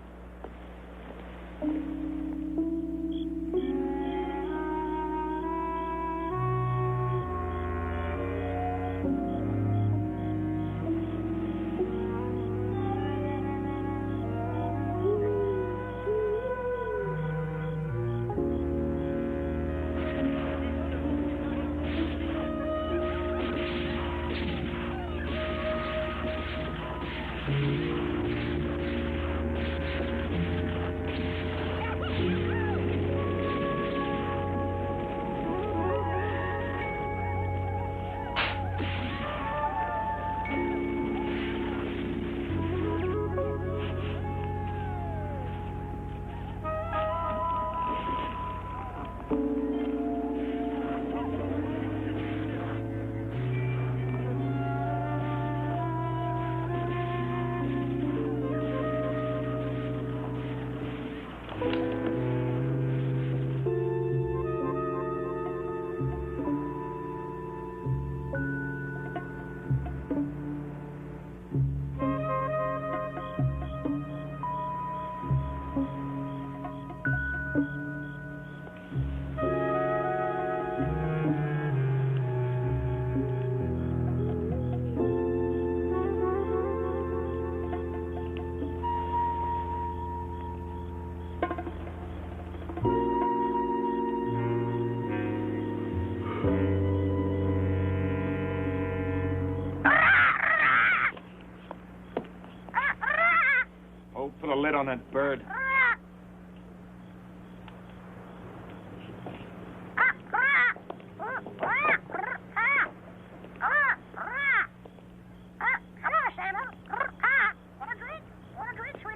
Put a lid on that bird.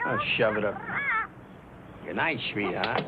Oh, shove it up. Good night, sweetheart.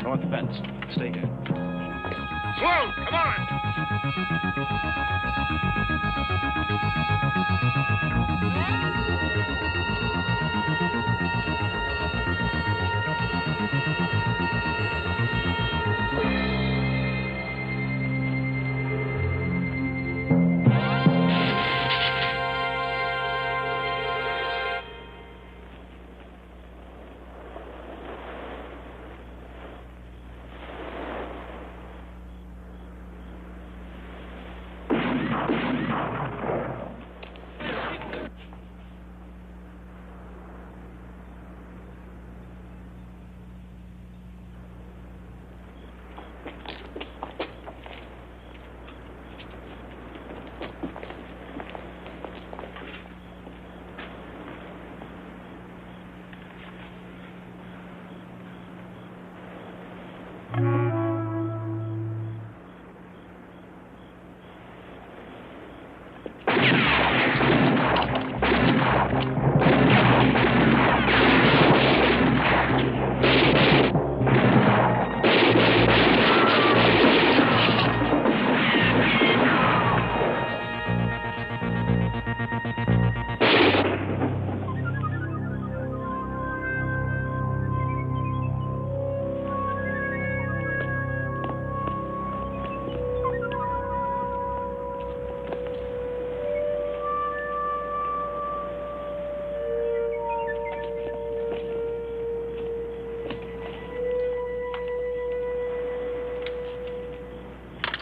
North fence. Stay here. Sloan, come on!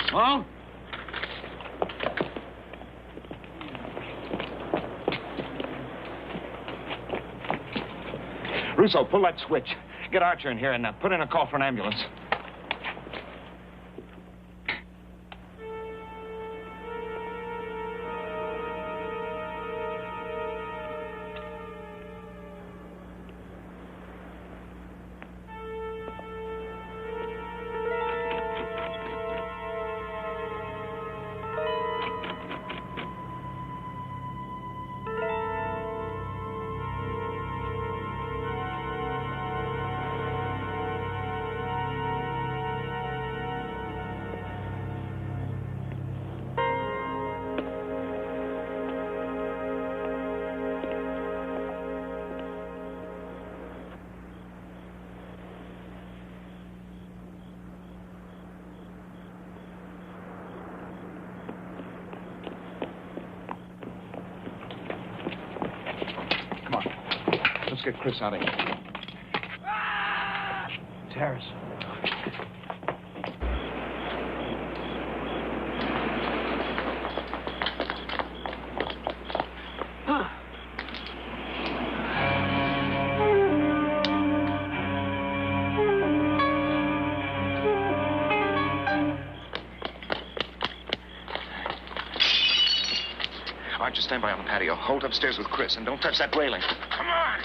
Sloan? Russo, pull that switch. Get Archer in here and put in a call for an ambulance. Let's get Chris out of here. Terrace. Archer, stand by on the patio. Hold upstairs with Chris, and don't touch that railing. Come on!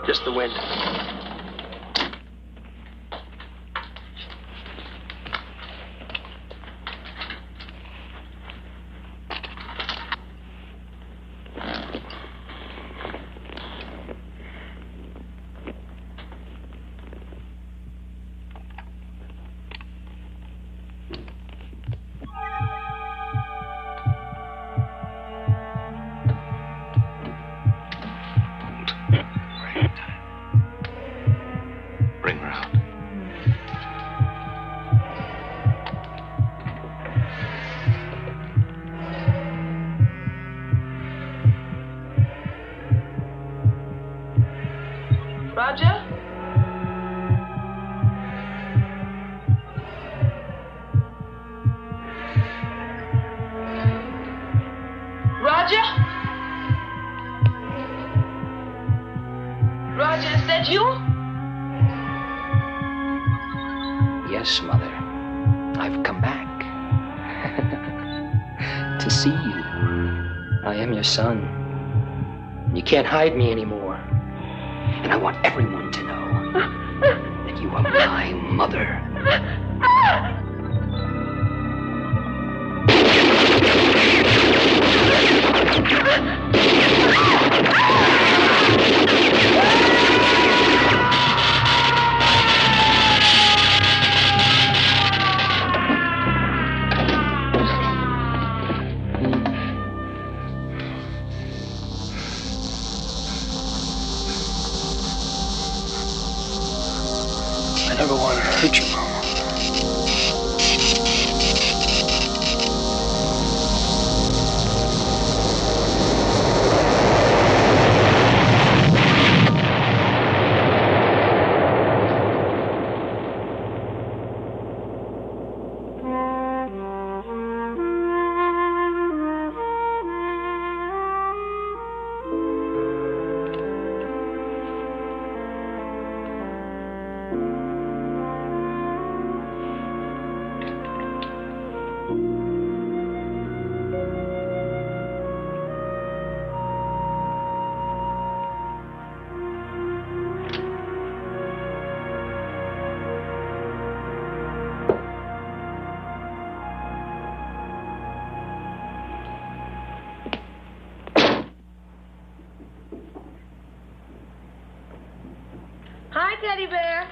Just the wind. Roger? Roger? Roger, is that you? Yes, Mother. I've come back. To see you. I am your son. You can't hide me anymore. And I want everyone to know that you are my mother. I never wanted to hurt you, Mama. Hi, Teddy Bear.